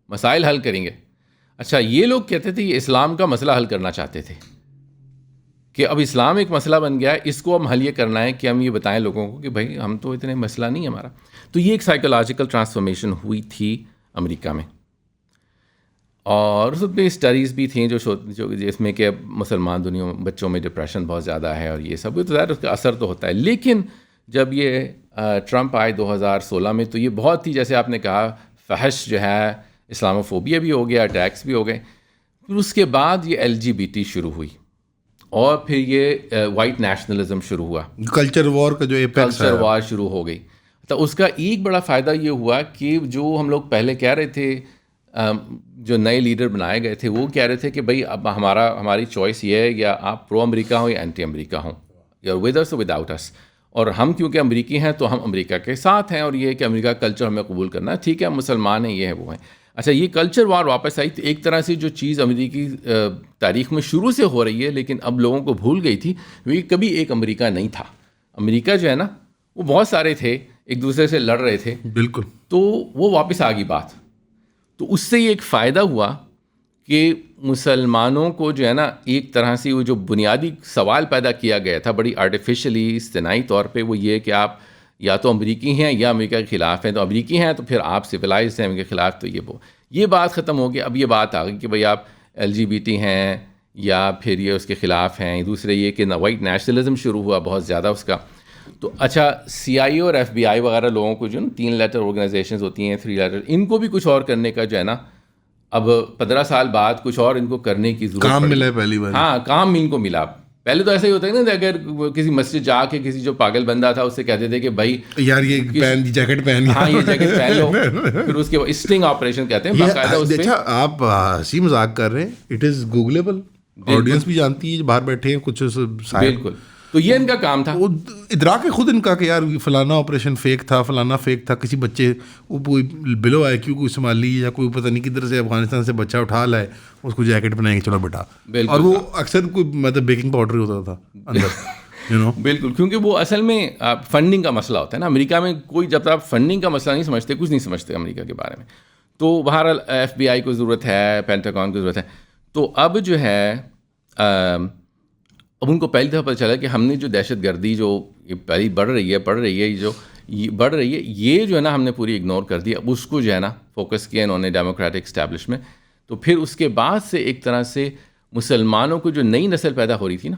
مسائل حل کریں گے. اچھا، یہ لوگ کہتے تھے یہ اسلام کا مسئلہ حل کرنا چاہتے تھے کہ اب اسلام ایک مسئلہ بن گیا ہے، اس کو ہم حل یہ کرنا ہے کہ ہم یہ بتائیں لوگوں کو کہ بھائی ہم تو اتنے مسئلہ نہیں ہے ہمارا. تو یہ ایک سائیکولوجیکل ٹرانسفارمیشن ہوئی تھی امریکہ میں، اور اس میں اسٹڈیز بھی تھیں جو جس میں کہ مسلمان دنیا میں بچوں میں ڈپریشن بہت زیادہ ہے اور یہ سب، تو ظاہر اس کا اثر تو ہوتا ہے. لیکن جب یہ ٹرمپ آئے 2016 میں تو یہ بہت ہی، جیسے آپ نے کہا، فحش جو ہے، اسلاموفوبیا بھی ہو گیا، اٹیکس بھی ہو گئے. پھر اس کے بعد یہ LGBT شروع ہوئی، اور پھر یہ وائٹ نیشنلزم شروع ہوا، کلچر وار کا جو ایپیکس کلچر وار شروع ہو گئی. تو اس کا ایک بڑا فائدہ یہ ہوا کہ جو ہم لوگ پہلے کہہ رہے تھے جو نئے لیڈر بنائے گئے تھے وہ کہہ رہے تھے کہ بھائی اب ہماری چوائس یہ ہے یا آپ پرو امریکہ ہوں یا اینٹی امریکہ ہوں، یا ود اس ود آؤٹ اس. اور ہم کیونکہ امریکی ہیں تو ہم امریکہ کے ساتھ ہیں، اور یہ ہے کہ امریکہ کلچر ہمیں قبول کرنا ہے، ٹھیک ہے ہم مسلمان ہیں، یہ ہے وہ ہیں. اچھا یہ کلچر وار واپس آئی، ایک طرح سے جو چیز امریکی تاریخ میں شروع سے ہو رہی ہے لیکن اب لوگوں کو بھول گئی تھی، وہ کبھی ایک امریکہ نہیں تھا. امریکہ جو ہے نا وہ بہت سارے تھے، ایک دوسرے سے لڑ رہے تھے. بالکل. تو وہ واپس آ گئی بات. تو اس سے یہ ایک فائدہ ہوا کہ مسلمانوں کو جو ہے نا ایک طرح سے وہ جو بنیادی سوال پیدا کیا گیا تھا بڑی آرٹیفیشلی اصطناعی طور پہ، وہ یہ کہ آپ یا تو امریکی ہیں یا امریکہ کے خلاف ہیں. تو امریکی ہیں تو پھر آپ سویلائزڈ ہیں، ان کے خلاف تو یہ بات ختم ہو گئی. اب یہ بات آ گئی کہ بھئی آپ LGBT ہیں یا پھر یہ اس کے خلاف ہیں. دوسرے یہ کہ وائٹ نیشنلزم شروع ہوا بہت زیادہ اس کا. تو اچھا CIA اور FBI وغیرہ لوگوں کو جو نا 3 لیٹر آرگنائزیشنز ہوتی ہیں 3 لیٹر، ان کو بھی کچھ اور کرنے کا جو ہے نا اب 15 سال بعد کچھ اور ان کو کرنے کی ضرورت کام ملا ہے پہلی بار. ہاں کام ان کو ملا. پہلے تو ایسا ہی ہوتا ہے نا، اگر کسی مسجد جا کے کسی جو پاگل بندہ تھا اس سے کہتے تھے کہ بھائی یار یہ جیکٹ پہن، ہاں یہ جیکٹ پہن لو، پھر اس کے بعد اسٹنگ آپریشن کہتے ہیں باقاعدہ اس پہ. اچھا آپ ہنسی مذاق کر رہے ہیں، اٹ از گوگلیبل، آڈینس بھی جانتی ہے، باہر بیٹھے ہیں کچھ. بالکل. تو یہ ان کا کام تھا، ادراک ہے خود ان کا کہ یار فلانا آپریشن فیک تھا، فلانا فیک تھا. کسی بچے کوئی بلو IQ کوئی سومالی یا کوئی پتہ نہیں کدھر سے افغانستان سے بچہ اٹھا لائے، اس کو جیکٹ بنائیں گے چلو بیٹا. اور وہ اکثر کوئی مطلب بیکنگ پاؤڈر ہوتا تھا اندر. بالکل، کیونکہ وہ اصل میں فنڈنگ کا مسئلہ ہوتا ہے نا. امریکہ میں کوئی جب تک آپ فنڈنگ کا مسئلہ نہیں سمجھتے کچھ نہیں سمجھتے امریکہ کے بارے میں. تو بہرحال FBI کو ضرورت ہے، پینٹاگون کو ضرورت ہے. تو اب جو ہے اب ان کو پہلی دفعہ پتہ چلا کہ ہم نے جو دہشت گردی جو پہلی بڑھ رہی ہے یہ جو ہے نا ہم نے پوری اگنور کر دی. اب اس کو جو ہے نا فوکس کیا انہوں نے ڈیموکریٹک اسٹیبلش میں. تو پھر اس کے بعد سے ایک طرح سے مسلمانوں کو جو نئی نسل پیدا ہو رہی تھی نا،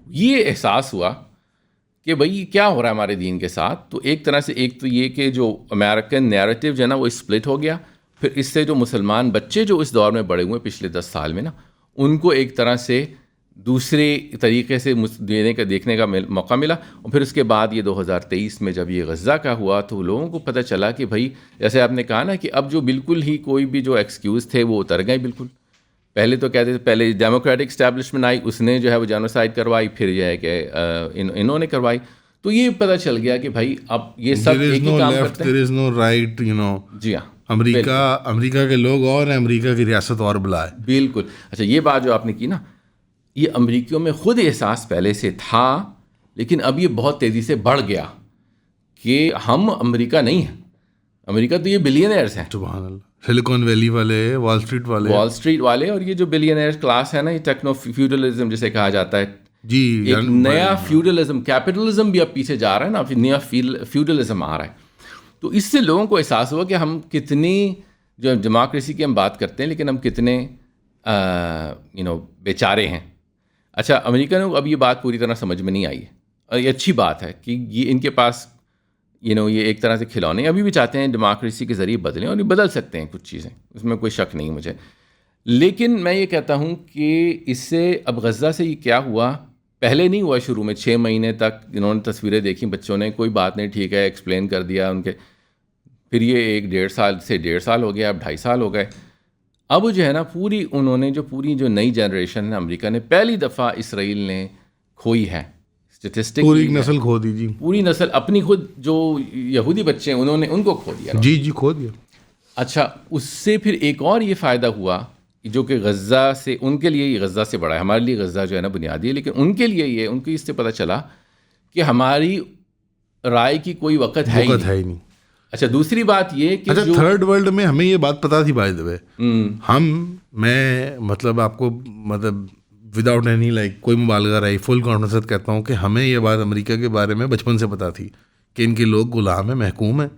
یہ احساس ہوا کہ بھئی کیا ہو رہا ہے ہمارے دین کے ساتھ. تو ایک طرح سے ایک تو یہ کہ جو امریکن نیریٹو جو ہے نا وہ اسپلٹ ہو گیا. پھر اس سے جو مسلمان بچے جو اس دور میں بڑے ہوئے پچھلے 10 سال میں نا، ان کو ایک طرح سے دوسرے طریقے سے دیکھنے کا موقع ملا. اور پھر اس کے بعد یہ 2023 میں جب یہ غزہ کا ہوا تو لوگوں کو پتہ چلا کہ بھائی جیسے آپ نے کہا نا کہ اب جو بالکل ہی کوئی بھی جو ایکسکیوز تھے وہ اتر گئے بالکل. پہلے تو کہتے تھے، پہلے ڈیموکریٹک اسٹیبلشمنٹ آئی، اس نے جو ہے وہ جینوسائڈ کروائی، پھر یہ ہے کہ انہوں نے کروائی. تو یہ پتہ چل گیا کہ بھائی اب یہ سب ایک ہی کام کرتے ہیں. there is no right, جی ہاں، امریکہ کے لوگ اور ہیں، امریکہ کی ریاست اور بلا ہے. بالکل. اچھا یہ بات جو آپ نے کی نا، یہ امریکیوں میں خود احساس پہلے سے تھا لیکن اب یہ بہت تیزی سے بڑھ گیا کہ ہم امریکہ نہیں ہیں. امریکہ تو یہ بلینئرز ہیں، سبحان اللہ. سلیکون ویلی والے، وال اسٹریٹ والے اور یہ جو بلینئر کلاس ہے نا، یہ ٹیکنو فیوڈلزم جسے کہا جاتا ہے جی، ایک نیا فیوڈلزم، کیپٹلزم بھی اب پیچھے جا رہا ہے نا، پھر نیا فیوڈلزم آ رہا ہے. تو اس سے لوگوں کو احساس ہوا کہ ہم کتنی جو ڈیموکریسی کی ہم بات کرتے ہیں لیکن ہم کتنے بیچارے ہیں. اچھا امریکہ نے اب یہ بات پوری طرح سمجھ میں نہیں آئی ہے، اور یہ اچھی بات ہے کہ یہ ان کے پاس یہ ایک طرح سے کھلونے ابھی بھی چاہتے ہیں ڈیموکریسی کے ذریعے بدلیں، اور یہ بدل سکتے ہیں کچھ چیزیں، اس میں کوئی شک نہیں مجھے. لیکن میں یہ کہتا ہوں کہ اس سے اب غزہ سے یہ کیا ہوا، پہلے نہیں ہوا شروع میں 6 مہینے تک انہوں نے تصویریں دیکھیں بچوں نے، کوئی بات نہیں ٹھیک ہے ایکسپلین کر دیا ان کے. پھر یہ 1.5 سال ہو گیا، اب 2.5 سال ہو گئے. اب جو ہے نا پوری جو نئی جنریشن ہے امریکہ نے پہلی دفعہ اسرائیل نے کھوئی ہے. پوری نسل کھو دی جی، پوری نسل اپنی خود جو یہودی بچے ہیں انہوں نے ان کو کھو دیا. جی کھو دیا. اچھا اس سے پھر ایک اور یہ فائدہ ہوا جو کہ غزہ سے ان کے لیے، یہ غزہ سے بڑا ہے، ہمارے لیے غزہ جو ہے نا بنیادی ہے، لیکن ان کے لیے ان کو اس سے پتہ چلا کہ ہماری رائے کی کوئی وقت ہے ہی نہیں. اچھا دوسری بات یہ کہ تھرڈ ورلڈ میں ہمیں یہ بات پتا تھی بائی دا وے. میں مطلب آپ کو مطلب وداؤٹ اینی کوئی مبالغہ رہی فل کانفیڈنس کہتا ہوں کہ ہمیں یہ بات امریکہ کے بارے میں بچپن سے پتا تھی کہ ان کے لوگ غلام ہیں، محکوم ہیں،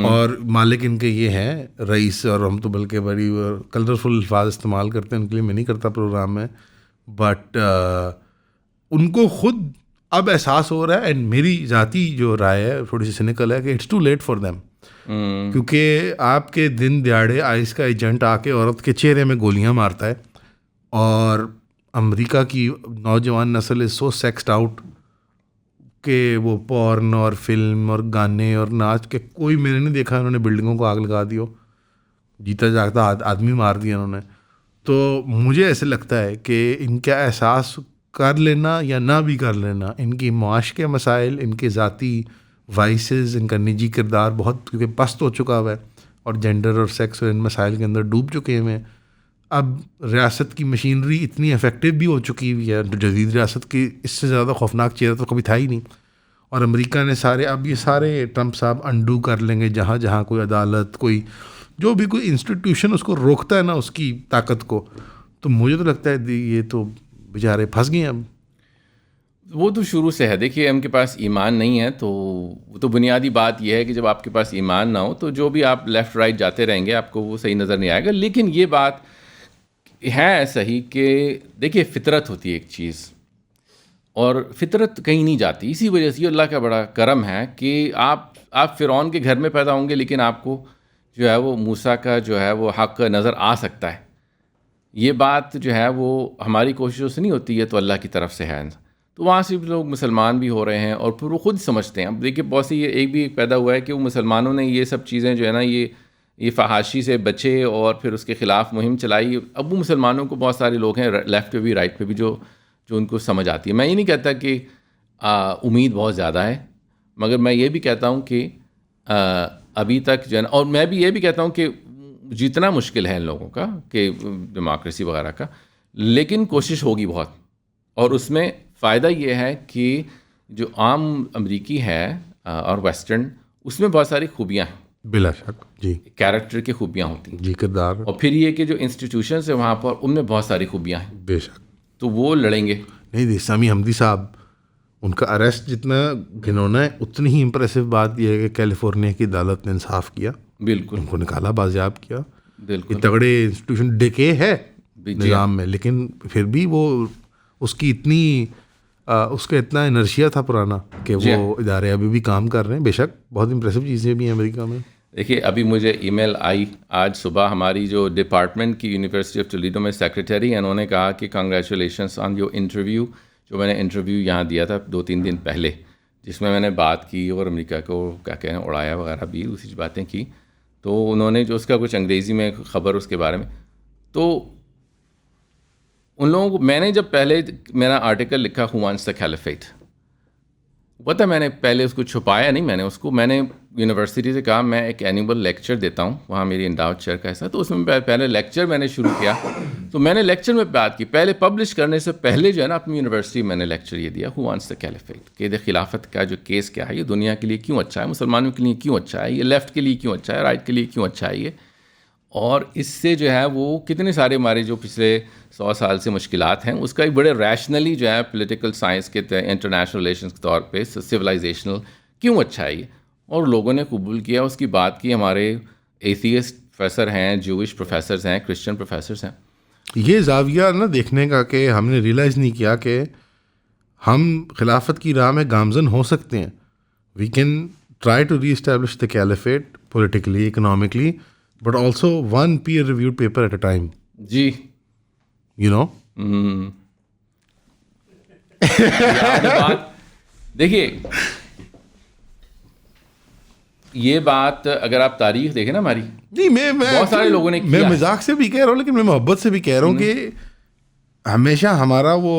اور مالک ان کے یہ ہیں رئیس. اور ہم تو بلکہ بڑی کلرفل الفاظ استعمال کرتے ہیں ان کے لیے، میں نہیں کرتا پروگرام میں، بٹ ان کو خود اب احساس ہو رہا ہے. اینڈ میری ذاتی جو رائے ہے تھوڑی سی سینیکل ہے کہ it's too late for them, کیونکہ آپ کے دن دیہڑے آئس کا ایجنٹ آ کے عورت کے چہرے میں گولیاں مارتا ہے، اور امریکہ کی نوجوان نسل از سو سیکسڈ آؤٹ کہ وہ پورن اور فلم اور گانے اور ناچ کے کوئی میں نے نہیں دیکھا انہوں نے بلڈنگوں کو آگ لگا دی ہو، جیتا جاگتا آدمی مار دیا انہوں نے. تو مجھے ایسے لگتا ہے کہ ان کا احساس کر لینا یا نہ بھی کر لینا، ان کی معاش کے مسائل، ان کے ذاتی وائسز، ان کا نجی کردار بہت کیونکہ پست ہو چکا ہوا ہے اور جینڈر اور سیکس اور ان مسائل کے اندر ڈوب چکے ہیں. اب ریاست کی مشینری اتنی افیکٹو بھی ہو چکی ہوئی ہے، جدید ریاست کی اس سے زیادہ خوفناک چہرہ تو کبھی تھا ہی نہیں. اور امریکہ نے اب یہ سارے ٹرمپ صاحب انڈو کر لیں گے، جہاں جہاں کوئی عدالت، کوئی جو بھی کوئی انسٹیٹیوشن اس کو روکتا ہے نا اس کی طاقت کو. تو مجھے تو لگتا ہے یہ تو بیچارے پھنس گئے ہیں اب. وہ تو شروع سے ہے. دیکھیے ہم کے پاس ایمان نہیں ہے تو وہ تو بنیادی بات یہ ہے کہ جب آپ کے پاس ایمان نہ ہو تو جو بھی آپ لیفٹ رائٹ جاتے رہیں گے آپ کو وہ صحیح نظر نہیں آئے گا. لیکن یہ بات ہے صحیح کہ دیکھیے فطرت ہوتی ہے ایک چیز، اور فطرت کہیں نہیں جاتی. اسی وجہ سے یہ اللہ کا بڑا کرم ہے کہ آپ فرعون کے گھر میں پیدا ہوں گے لیکن آپ کو جو ہے وہ موسیٰ کا جو ہے وہ حق نظر آ سکتا ہے. یہ بات جو ہے وہ ہماری کوششوں سے نہیں ہوتی ہے، تو اللہ کی طرف سے ہے. تو وہاں سے بھی لوگ مسلمان بھی ہو رہے ہیں اور پھر وہ خود سمجھتے ہیں. اب دیکھیے بہت سی ایک بھی پیدا ہوا ہے کہ وہ مسلمانوں نے یہ سب چیزیں جو ہے نا یہ فحاشی سے بچے اور پھر اس کے خلاف مہم چلائی. اب وہ مسلمانوں کو بہت سارے لوگ ہیں لیفٹ پہ بھی رائٹ پہ بھی جو ان کو سمجھ آتی ہے. میں یہ نہیں کہتا کہ امید بہت زیادہ ہے، مگر میں یہ بھی کہتا ہوں کہ ابھی تک جو ہے نا، اور میں بھی یہ بھی کہتا ہوں کہ جتنا مشکل ہے ان لوگوں کا کہ ڈیموکریسی وغیرہ کا، لیکن کوشش ہوگی بہت. اور اس میں فائدہ یہ ہے کہ جو عام امریکی ہے اور ویسٹرن، اس میں بہت ساری خوبیاں ہیں بلا شک. جی کیریکٹر کی خوبیاں ہوتی ہیں، جی کردار. اور پھر یہ کہ جو انسٹیٹیوشنس ہیں وہاں پر ان میں بہت ساری خوبیاں ہیں. بے شک. تو وہ لڑیں گے. نہیں سامی حمدی صاحب، ان کا اریسٹ جتنا گھنونا ہے اتنی ہی امپریسو بات یہ ہے کہ کیلیفورنیا کی عدالت نے انصاف کیا. بالکل ان کو نکالا، بازیاب کیا. بالکل یہ تگڑے انسٹیٹیوشن ڈکے ہے نظام میں، لیکن پھر بھی وہ اس کی اس کا اتنا انرشیا تھا پرانا کہ وہ ادارے ابھی بھی کام کر رہے ہیں. بے شک بہت امپریسو چیزیں بھی ہیں امریکہ میں. دیکھیے ابھی مجھے ای میل آئی آج صبح، ہماری جو ڈپارٹمنٹ کی یونیورسٹی آف ٹولیڈو میں سیکریٹری ہیں، انہوں نے کہا کہ کنگریچولیشنس آن یور انٹرویو. جو میں نے انٹرویو یہاں دیا تھا 2-3 دن پہلے، جس میں نے بات کی اور امریکہ کو کیا کہنا اڑایا وغیرہ بھی دوسری باتیں کی. تو انہوں نے جو اس کا کچھ انگریزی میں خبر اس کے بارے میں، تو ان لوگوں کو میں نے جب پہلے میرا آرٹیکل لکھا ہو وانٹس دا کیلیفیٹ، پتہ میں نے پہلے اس کو چھپایا نہیں. میں نے یونیورسٹی سے کہا میں ایک اینیول لیکچر دیتا ہوں، وہاں میری انڈاؤٹ چیئر کا ایسا. تو اس میں پہلے لیکچر میں نے شروع کیا، تو میں نے لیکچر میں بات کی پہلے پبلش کرنے سے پہلے جو ہے نا اپنی یونیورسٹی میں نے لیکچر یہ دیا ہو وانٹس دا کیلیفیٹ، کہ خلافت کا جو کیس کیا ہے، یہ دنیا کے لیے کیوں اچھا ہے، مسلمانوں کے لیے کیوں اچھا ہے، یہ لیفٹ کے لیے کیوں اچھا ہے، رائٹ کے لیے کیوں اچھا ہے یہ. اور اس سے جو ہے وہ کتنے سارے ہمارے جو پچھلے 100 سال سے مشکلات ہیں اس کا ایک بڑے ریشنلی جو ہے پولیٹیکل سائنس کے انٹرنیشنل ریلیشنس کے طور پہ سویلائزیشنل کیوں اچھا ہے یہ. اور لوگوں نے قبول کیا، اس کی بات کی. ہمارے ایتھیسٹ پروفیسر ہیں، جوئش پروفیسرز ہیں، کرسچن پروفیسرز ہیں. یہ زاویہ نہ دیکھنے کا کہ ہم نے ریئلائز نہیں کیا کہ ہم خلافت کی راہ میں گامزن ہو سکتے ہیں. We can try to reestablish the caliphate politically, economically, but also one peer reviewed paper at a time. جی یو نو. دیکھیے یہ بات اگر آپ تاریخ دیکھیں نا ہماری، نہیں میں بہت سارے لوگوں نے میں مذاق سے بھی کہہ رہا ہوں لیکن میں محبت سے بھی کہہ رہا ہوں کہ ہمیشہ ہمارا وہ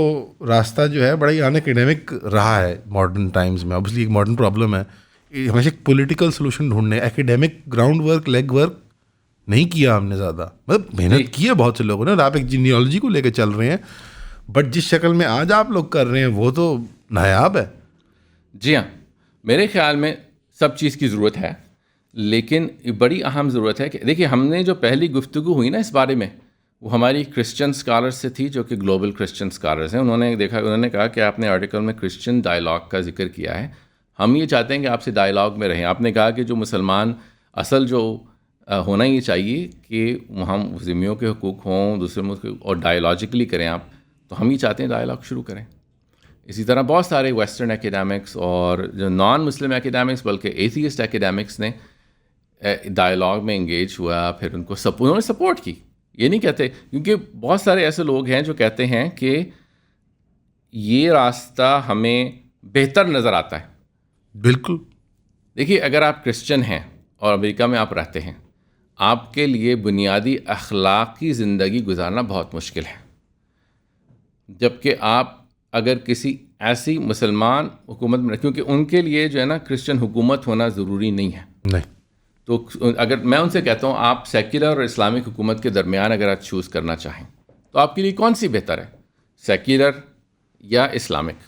راستہ جو ہے بڑا ہی ان اکیڈیمک رہا ہے ماڈرن ٹائمز میں. اوبیسلی ایک ماڈرن پرابلم ہے، ہمیشہ ایک پولیٹیکل سولوشن ڈھونڈنے. Academic ground work, league work نہیں کیا ہم نے زیادہ. مطلب محنت کی ہے بہت سے لوگوں نے، اور آپ ایک جینیالوجی کو لے کے چل رہے ہیں، بٹ جس شکل میں آج آپ لوگ کر رہے ہیں وہ تو نایاب ہے. جی ہاں، میرے خیال میں سب چیز کی ضرورت ہے، لیکن بڑی اہم ضرورت ہے کہ دیکھیے ہم نے جو پہلی گفتگو ہوئی نا اس بارے میں، وہ ہماری کرسچن اسکالرس سے تھی جو کہ گلوبل کرسچن اسکالرس ہیں. انہوں نے کہا کہ آپ نے آرٹیکل میں کرسچن ڈائلاگ کا ذکر کیا ہے، ہم یہ چاہتے ہیں کہ آپ سے ڈائلاگ میں رہیں. آپ نے کہا کہ جو مسلمان اصل جو ہونا یہ چاہیے کہ ہم ذمیوں کے حقوق ہوں، دوسرے ملک اور ڈائیلاجیکلی کریں آپ، تو ہم یہ چاہتے ہیں ڈائلاگ شروع کریں. اسی طرح بہت سارے ویسٹرن ایکیڈیمکس اور جو نان مسلم ایکیڈیمکس بلکہ ایتھیسٹ ایکیڈیمکس نے ڈائلاگ میں انگیج ہوا، پھر انہوں نے سپورٹ کی. یہ نہیں کہتے، کیونکہ بہت سارے ایسے لوگ ہیں جو کہتے ہیں کہ یہ راستہ ہمیں بہتر نظر آتا ہے. بالکل. دیکھیے اگر آپ کرسچن ہیں اور امریکہ میں آپ رہتے ہیں، آپ کے لیے بنیادی اخلاقی زندگی گزارنا بہت مشکل ہے، جبکہ آپ اگر کسی ایسی مسلمان حکومت میں، کیونکہ ان کے لیے جو ہے نا کرسچن حکومت ہونا ضروری نہیں ہے، نہیں، تو اگر میں ان سے کہتا ہوں آپ سیکولر اور اسلامک حکومت کے درمیان اگر آپ چوز کرنا چاہیں تو آپ کے لیے کون سی بہتر ہے، سیکولر یا اسلامک؟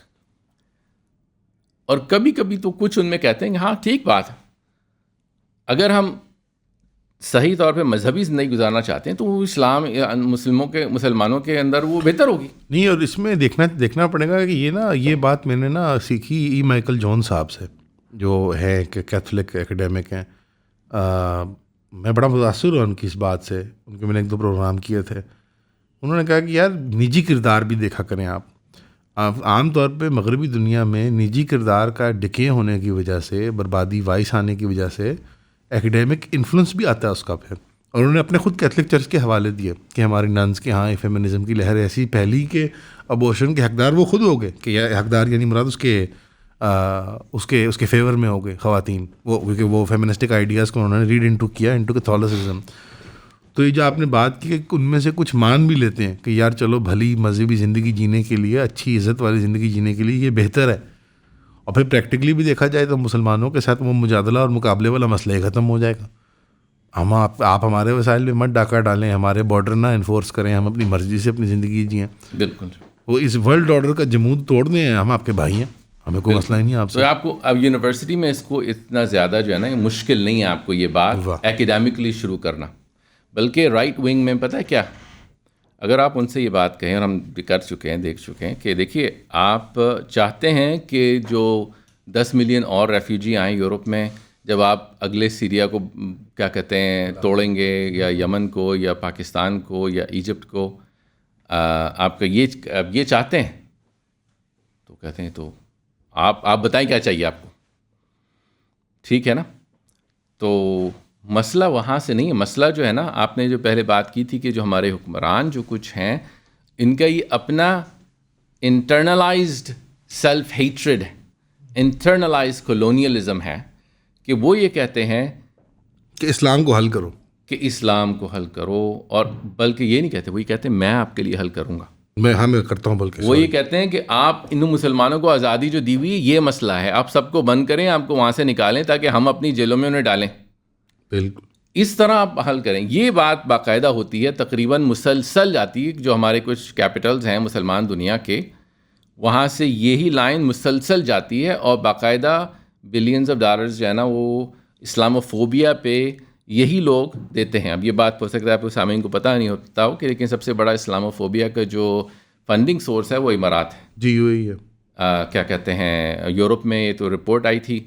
اور کبھی کبھی تو کچھ ان میں کہتے ہیں کہ ہاں ٹھیک بات ہے، اگر ہم صحیح طور پہ مذہبی زندگی گزارنا چاہتے ہیں تو وہ اسلام مسلمانوں کے اندر وہ بہتر ہوگی. نہیں، اور اس میں دیکھنا پڑے گا کہ یہ بات میں نے سیکھی ای مائیکل جون صاحب سے، جو ہے کہ کیتھولک اکیڈیمک ہیں. میں بڑا متاثر ہوا ان کی اس بات سے. ان کے میں نے 1-2 پروگرام کیے تھے. انہوں نے کہا کہ یار نجی کردار بھی دیکھا کریں آپ. عام طور پہ مغربی دنیا میں نجی کردار کا ڈکے ہونے کی وجہ سے، بربادی وائس آنے کی وجہ سے ایکیڈیمک انفلوئنس بھی آتا ہے اس کا پھر. اور انہوں نے اپنے خود کیتھولک چرچ کے حوالے دیے کہ ہماری ننس کے ہاں فیمنزم کی لہر ایسی پھیلی کہ ابورشن کے حقدار وہ خود ہو گئے، کہ حقدار یعنی مراد اس کے فیور میں ہو گئے خواتین، وہ کیونکہ وہ فیمنسٹک آئیڈیاز کو انہوں نے ریڈ انٹو کیتھولسزم. تو یہ جو آپ نے بات کی کہ ان میں سے کچھ مان بھی لیتے ہیں کہ یار چلو بھلی مذہبی زندگی جینے کے لیے، اچھی عزت والی زندگی جینے کے لیے یہ بہتر ہے. اور پھر پریکٹیکلی بھی دیکھا جائے تو مسلمانوں کے ساتھ وہ مجادلہ اور مقابلے والا مسئلہ ہی ختم ہو جائے گا. آپ ہمارے وسائل میں مت ڈاکہ ڈالیں، ہمارے بارڈر نہ انفورس کریں، ہم اپنی مرضی سے اپنی زندگی جئیں. بالکل، وہ اس ورلڈ آرڈر کا جمود توڑ دیں، ہم آپ کے بھائی ہیں، ہمیں کوئی مسئلہ ہی نہیں آپ سے. تو آپ کو اب یونیورسٹی میں اس کو اتنا زیادہ جو ہے نا مشکل نہیں ہے آپ کو یہ بات ایکیڈیمکلی شروع کرنا. بلکہ رائٹ ونگ میں پتہ ہے کیا، اگر آپ ان سے یہ بات کہیں، اور ہم کر چکے ہیں، دیکھ چکے ہیں کہ دیکھیے آپ چاہتے ہیں کہ جو 10 ملین اور ریفیوجی آئیں یورپ میں، جب آپ اگلے سیریا کو کیا کہتے ہیں توڑیں گے، یا یمن کو، یا پاکستان کو، یا ایجپٹ کو، آپ کا یہ چاہتے ہیں، تو کہتے ہیں تو آپ بتائیں کیا چاہیے آپ کو. ٹھیک ہے نا. تو مسئلہ وہاں سے نہیں ہے. مسئلہ جو ہے نا، آپ نے جو پہلے بات کی تھی کہ جو ہمارے حکمران جو کچھ ہیں، ان کا یہ اپنا internalised self hatred, internalise colonialism ہے، کہ وہ یہ کہتے ہیں کہ اسلام کو حل کرو، کہ اسلام کو حل کرو. اور بلکہ یہ نہیں کہتے، وہ یہ کہتے ہیں میں آپ کے لیے حل کروں گا. میں کرتا ہوں. بلکہ وہ یہ کہتے ہیں کہ آپ ان مسلمانوں کو آزادی جو دی ہوئی ہے، یہ مسئلہ ہے، آپ سب کو بند کریں، آپ کو وہاں سے نکالیں تاکہ ہم اپنی جیلوں میں انہیں ڈالیں. بالکل اس طرح آپ حل کریں. یہ بات باقاعدہ ہوتی ہے، تقریباً مسلسل جاتی ہے. جو ہمارے کچھ کیپٹلز ہیں مسلمان دنیا کے، وہاں سے یہی لائن مسلسل جاتی ہے، اور باقاعدہ بلینز آف ڈالرز جو ہے نا وہ اسلاموفوبیا پہ یہی لوگ دیتے ہیں. اب یہ بات ہو سکتا ہے آپ کو سامعین کو پتہ نہیں ہوتا ہو کہ لیکن سب سے بڑا اسلاموفوبیا کا جو فنڈنگ سورس ہے وہ امارات ہے. جی UAE ہے. کیا کہتے ہیں، یورپ میں یہ تو رپورٹ آئی تھی،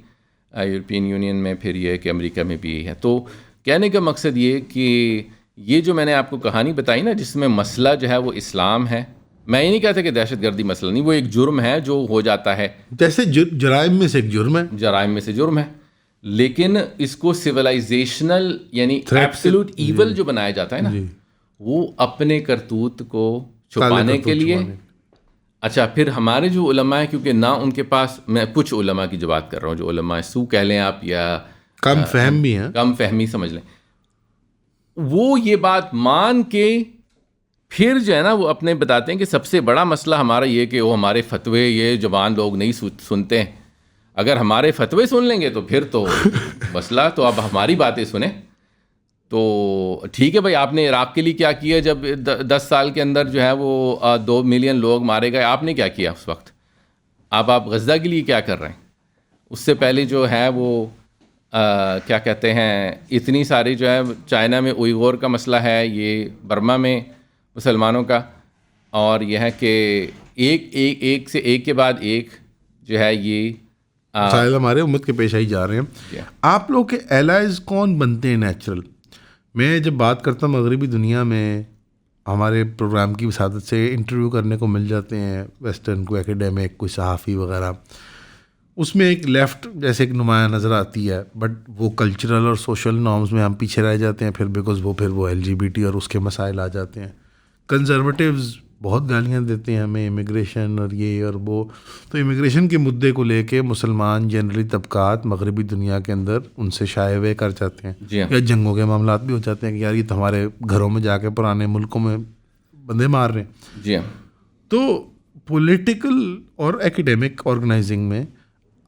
یورپین یونین میں، پھر یہ کہ امریکہ میں بھی ہے. تو کہنے کا مقصد یہ کہ یہ جو میں نے آپ کو کہانی بتائی نا، جس میں مسئلہ جو ہے وہ اسلام ہے. میں یہ نہیں کہتا کہ دہشت گردی مسئلہ نہیں، وہ ایک جرم ہے جو ہو جاتا ہے، جیسے جرائم میں سے ایک جرم ہے، جرائم میں سے جرم ہے. لیکن اس کو سویلائزیشنل یعنی ایبسولوٹ ایول جو بنایا جاتا ہے نا، وہ اپنے کرتوت کو چھپانے کے لیے. اچھا، پھر ہمارے جو علماء ہیں، کیونکہ نہ ان کے پاس، میں کچھ علماء کی جو بات کر رہا ہوں، جو علماء سو کہہ لیں آپ، یا کم فہم بھی ہیں، کم فہمی سمجھ لیں، وہ یہ بات مان کے پھر جو ہے نا وہ اپنے بتاتے ہیں کہ سب سے بڑا مسئلہ ہمارا یہ کہ وہ ہمارے فتوے یہ جوان لوگ نہیں سنتے ہیں. اگر ہمارے فتوے سن لیں گے تو پھر تو مسئلہ، تو اب ہماری باتیں سنیں. تو ٹھیک ہے بھائی، آپ نے عراق کے لیے کیا کیا جب 10 سال کے اندر جو ہے وہ 2 ملین لوگ مارے گئے؟ آپ نے کیا کیا اس وقت؟ آپ غزہ کے لیے کیا کر رہے ہیں؟ اس سے پہلے جو ہے وہ کیا کہتے ہیں، اتنی ساری جو ہے چائنا میں اوئیغور کا مسئلہ ہے، یہ برما میں مسلمانوں کا، اور یہ ہے کہ ایک سے ایک کے بعد ایک جو ہے یہ مسائل ہمارے امت کے پیش آئی جا رہے ہیں. آپ لوگ کے ایلائز کون بنتے ہیں نیچرل؟ میں جب بات کرتا ہوں مغربی دنیا میں، ہمارے پروگرام کی وسادت سے انٹرویو کرنے کو مل جاتے ہیں ویسٹرن، کوئی ایکیڈیمک، کوئی صحافی وغیرہ. اس میں ایک لیفٹ جیسے ایک نمایاں نظر آتی ہے، بٹ وہ کلچرل اور سوشل نارمز میں ہم پیچھے رہ جاتے ہیں پھر، بیکاز وہ LGBT اور اس کے مسائل آ جاتے ہیں. کنزرویٹیوز بہت گالیاں دیتے ہیں ہمیں امیگریشن اور یہ اور وہ. تو امیگریشن کے مدعے کو لے کے مسلمان جنرلی طبقات مغربی دنیا کے اندر ان سے شائع ہوئے کر جاتے ہیں. جی ہاں. یا جنگوں کے معاملات بھی ہو جاتے ہیں کہ یار یہ تو ہمارے گھروں میں جا کے پرانے ملکوں میں بندے مار رہے ہیں. جی ہاں. تو پولیٹیکل اور ایکیڈیمک آرگنائزنگ میں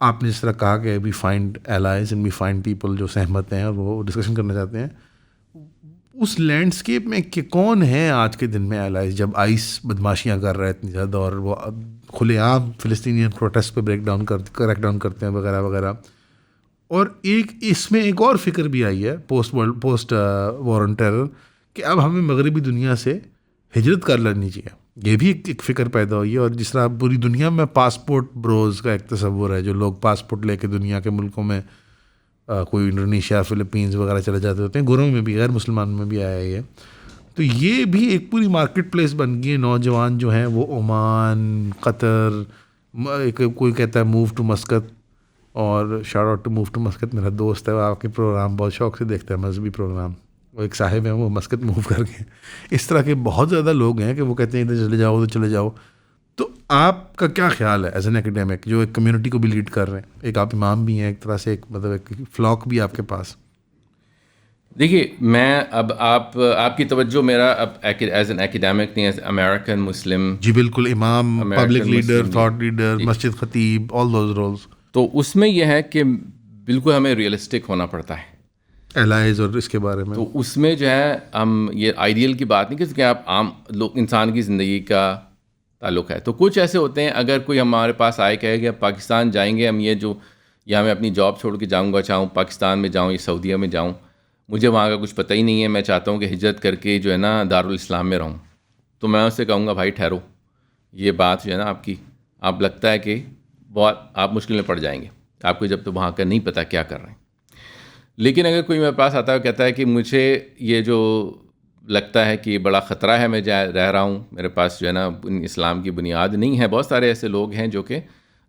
آپ نے جس طرح کہا کہ we find allies and we find people جو سہمت ہیں اور وہ ڈسکشن کرنا چاہتے ہیں, اس لینڈسکیپ میں کہ کون ہے آج کے دن میں الائز جب آئس بدماشیاں کر رہا ہے اتنی زیادہ اور وہ کھلے عام فلسطینین پروٹیسٹ پہ کریک ڈاؤن کرتے ہیں وغیرہ وغیرہ. اور اس میں ایک اور فکر بھی آئی ہے پوسٹ وار آن ٹیرر کہ اب ہمیں مغربی دنیا سے ہجرت کر لینی چاہیے. یہ بھی ایک فکر پیدا ہوئی ہے. اور جس طرح پوری دنیا میں پاسپورٹ بروز کا ایک تصور ہے, جو لوگ پاسپورٹ لے کے دنیا کے ملکوں میں کوئی انڈونیشیا فلپینز وغیرہ چلے جاتے ہوتے ہیں, گھروں میں بھی غیر مسلمانوں میں بھی آیا ہے یہ. تو یہ بھی ایک پوری مارکیٹ پلیس بن گئی ہے. نوجوان جو ہیں وہ عمان, قطر, کوئی کہتا ہے موو ٹو مسقط, اور shout out to move to Muscat, میرا دوست ہے وہ آپ کے پروگرام بہت شوق سے دیکھتا ہے, مذہبی پروگرام. وہ ایک صاحب ہیں وہ مسقط موو کر گئے. اس طرح کے بہت زیادہ لوگ ہیں کہ وہ کہتے ہیں ادھر چلے جاؤ ادھر چلے جاؤ. تو آپ کا کیا خیال ہے ایز این ایکیڈیمک جو ایک کمیونٹی کو بھی لیڈ کر رہے ہیں, ایک آپ امام بھی ہیں ایک طرح سے, ایک مطلب ایک فلاک بھی آپ کے پاس. دیکھیے میں اب آپ کی توجہ میرا اب ایز این ایکیڈیمک نہیں, ایز امیریکن مسلم. جی بالکل, امام, پبلک لیڈر, تھاٹ لیڈر, مسجد خطیب, آل دوز رولز. تو اس میں یہ ہے کہ بالکل ہمیں ریئلسٹک ہونا پڑتا ہے الائز اور اس کے بارے میں. تو اس میں جو ہے ہم یہ آئیڈیل کی بات نہیں کہ آپ عام لوگ انسان کی زندگی کا تعلق ہے. تو کچھ ایسے ہوتے ہیں اگر کوئی ہمارے پاس آئے کہے کہ پاکستان جائیں گے ہم, یہ جو یا میں اپنی جاب چھوڑ کے جاؤں گا, چاہوں پاکستان میں جاؤں یا سعودیہ میں جاؤں, مجھے وہاں کا کچھ پتہ ہی نہیں ہے, میں چاہتا ہوں کہ ہجرت کر کے جو ہے نا دارالاسلام میں رہوں. تو میں اس سے کہوں گا بھائی ٹھہرو, یہ بات جو ہے نا آپ کی, آپ لگتا ہے کہ بہت آپ مشکل میں پڑ جائیں گے, آپ کو جب تو وہاں کا نہیں پتہ کیا کر رہے ہیں. لیکن اگر کوئی میرے پاس آتا ہے کہتا ہے کہ مجھے یہ جو لگتا ہے کہ بڑا خطرہ ہے, میں رہ رہا ہوں, میرے پاس جو ہے نا اسلام کی بنیاد نہیں ہے. بہت سارے ایسے لوگ ہیں جو کہ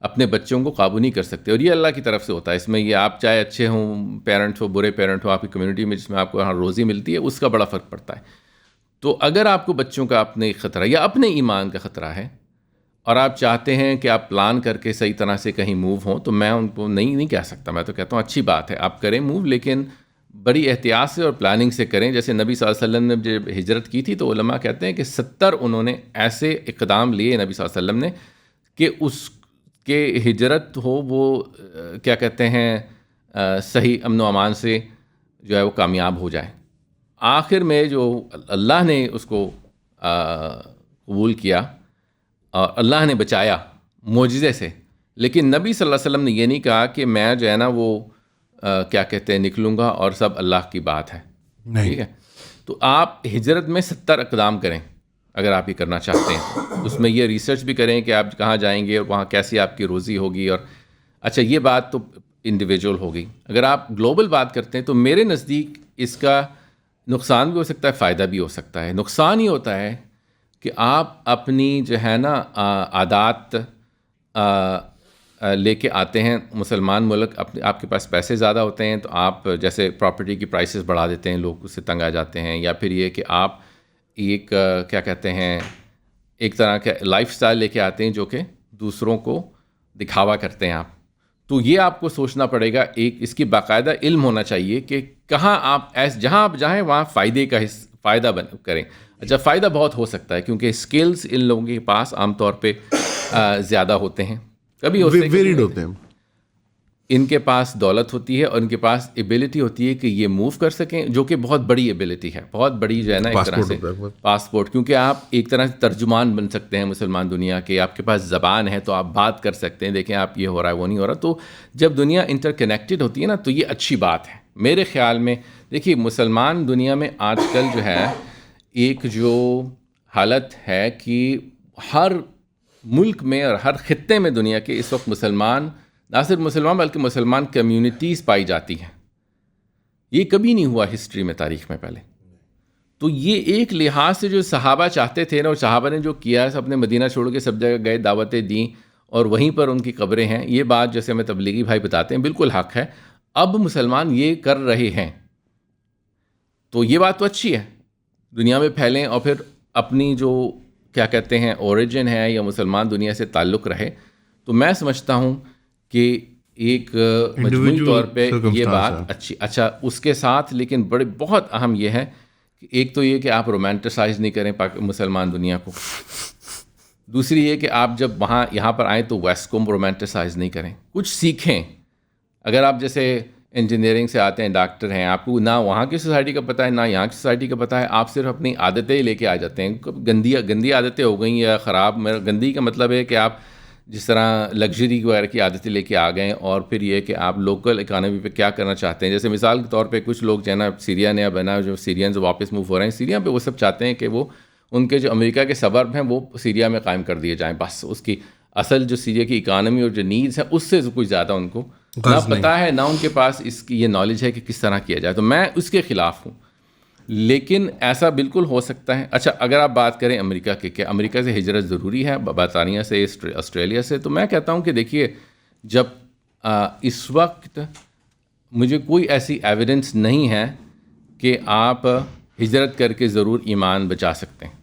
اپنے بچوں کو قابو نہیں کر سکتے, اور یہ اللہ کی طرف سے ہوتا ہے. اس میں یہ آپ چاہے اچھے ہوں پیرنٹ ہو, برے پیرنٹ ہو, آپ کی کمیونٹی میں جس میں آپ کو یہاں روزی ملتی ہے اس کا بڑا فرق پڑتا ہے. تو اگر آپ کو بچوں کا اپنے خطرہ یا اپنے ایمان کا خطرہ ہے اور آپ چاہتے ہیں کہ آپ پلان کر کے صحیح طرح سے کہیں موو ہوں, تو میں ان کو نہیں کہہ سکتا. میں تو کہتا ہوں اچھی بات ہے آپ کریں موو, لیکن بڑی احتیاط سے اور پلاننگ سے کریں. جیسے نبی صلی اللہ علیہ وسلم نے جب ہجرت کی تھی تو علماء کہتے ہیں کہ 70 انہوں نے ایسے اقدام لیے نبی صلی اللہ علیہ وسلم نے کہ اس کے ہجرت ہو وہ کیا کہتے ہیں صحیح امن و امان سے جو ہے وہ کامیاب ہو جائے. آخر میں جو اللہ نے اس کو قبول کیا اور اللہ نے بچایا معجزے سے. لیکن نبی صلی اللہ علیہ وسلم نے یہ نہیں کہا کہ میں جو ہے نا وہ کیا کہتے ہیں نکلوں گا اور سب اللہ کی بات ہے. ٹھیک ہے, تو آپ ہجرت میں 70 اقدام کریں اگر آپ یہ کرنا چاہتے ہیں. اس میں یہ ریسرچ بھی کریں کہ آپ کہاں جائیں گے اور وہاں کیسی آپ کی روزی ہوگی. اور اچھا یہ بات تو انڈیویجول ہوگی. اگر آپ گلوبل بات کرتے ہیں تو میرے نزدیک اس کا نقصان بھی ہو سکتا ہے, فائدہ بھی ہو سکتا ہے. نقصان یہ ہوتا ہے کہ آپ اپنی جو ہے نا عادات لے کے آتے ہیں مسلمان ملک, آپ کے پاس پیسے زیادہ ہوتے ہیں تو آپ جیسے پراپرٹی کی پرائسز بڑھا دیتے ہیں, لوگ اس سے تنگ آ جاتے ہیں. یا پھر یہ کہ آپ ایک کیا کہتے ہیں ایک طرح کا لائف سٹائل لے کے آتے ہیں جو کہ دوسروں کو دکھاوا کرتے ہیں آپ. تو یہ آپ کو سوچنا پڑے گا, ایک اس کی باقاعدہ علم ہونا چاہیے کہ کہاں آپ جہاں آپ جائیں وہاں فائدے کا فائدہ کریں. اچھا فائدہ بہت ہو سکتا ہے کیونکہ اسکلز ان لوگوں کے پاس عام طور پہ زیادہ ہوتے ہیں, کبھی ویریڈ ہوتے ہیں, ان کے پاس دولت ہوتی ہے اور ان کے پاس ایبلٹی ہوتی ہے کہ یہ موو کر سکیں, جو کہ بہت بڑی ایبلٹی ہے, بہت بڑی جو ہے نا ایک طرح سے پاسپورٹ. کیونکہ آپ ایک طرح سے ترجمان بن سکتے ہیں مسلمان دنیا کے, آپ کے پاس زبان ہے تو آپ بات کر سکتے ہیں, دیکھیں آپ یہ ہو رہا ہے وہ نہیں ہو رہا. تو جب دنیا انٹر کنیکٹڈ ہوتی ہے نا تو یہ اچھی بات ہے میرے خیال میں. دیکھیے مسلمان دنیا میں آج کل جو ہے ایک جو حالت ہے کہ ہر ملک میں اور ہر خطے میں دنیا کے اس وقت مسلمان, نہ صرف مسلمان بلکہ مسلمان کمیونٹیز پائی جاتی ہیں. یہ کبھی نہیں ہوا ہسٹری میں, تاریخ میں پہلے. تو یہ ایک لحاظ سے جو صحابہ چاہتے تھے نا, اور صحابہ نے جو کیا سب نے مدینہ چھوڑ کے سب جگہ گئے, دعوتیں دیں اور وہیں پر ان کی قبریں ہیں. یہ بات جیسے ہمیں تبلیغی بھائی بتاتے ہیں بالکل حق ہے. اب مسلمان یہ کر رہے ہیں تو یہ بات تو اچھی ہے, دنیا میں پھیلیں اور پھر اپنی جو کیا کہتے ہیں اوریجن ہے یا مسلمان دنیا سے تعلق رہے، تو میں سمجھتا ہوں کہ ایک مجموعی طور پہ یہ بات اچھا اس کے ساتھ، لیکن بہت اہم یہ ہے کہ ایک تو یہ کہ آپ رومانٹیسائز نہیں کریں مسلمان دنیا کو، دوسری یہ کہ آپ جب یہاں پر آئیں تو ویسٹ کو رومانٹیسائز نہیں کریں، کچھ سیکھیں. اگر آپ جیسے انجینئرنگ سے آتے ہیں، ڈاکٹر ہیں، آپ کو نہ وہاں کی سوسائٹی کا پتہ ہے نہ یہاں کی سوسائٹی کا پتہ ہے، آپ صرف اپنی عادتیں لے کے آ جاتے ہیں. گندی عادتیں ہو گئیں یا خراب، گندی کا مطلب ہے کہ آپ جس طرح لگژری وغیرہ کی عادتیں لے کے آ گئے، اور پھر یہ کہ آپ لوکل اکانومی پہ کیا کرنا چاہتے ہیں. جیسے مثال کے طور پہ کچھ لوگ جو ہے نا سیریا نے بنا، جو سیرینز واپس موو ہو رہے ہیں سیریا پہ، وہ سب چاہتے ہیں کہ وہ ان کے جو امریکہ کے سبرب ہیں وہ سیریا میں قائم کر دیے جائیں. بس اس کی اصل جو سیریا کی اکانومی اور جو نیڈز ہیں اس سے کچھ زیادہ ان کو نہ پتہ ہے، نہ ان کے پاس اس کی یہ نالج ہے کہ کس طرح کیا جائے. تو میں اس کے خلاف ہوں، لیکن ایسا بالکل ہو سکتا ہے. اچھا اگر آپ بات کریں امریکہ کے، کہ امریکہ سے ہجرت ضروری ہے برطانیہ سے آسٹریلیا سے، تو میں کہتا ہوں کہ دیکھیے جب اس وقت مجھے کوئی ایسی ایویڈنس نہیں ہے کہ آپ ہجرت کر کے ضرور ایمان بچا سکتے ہیں.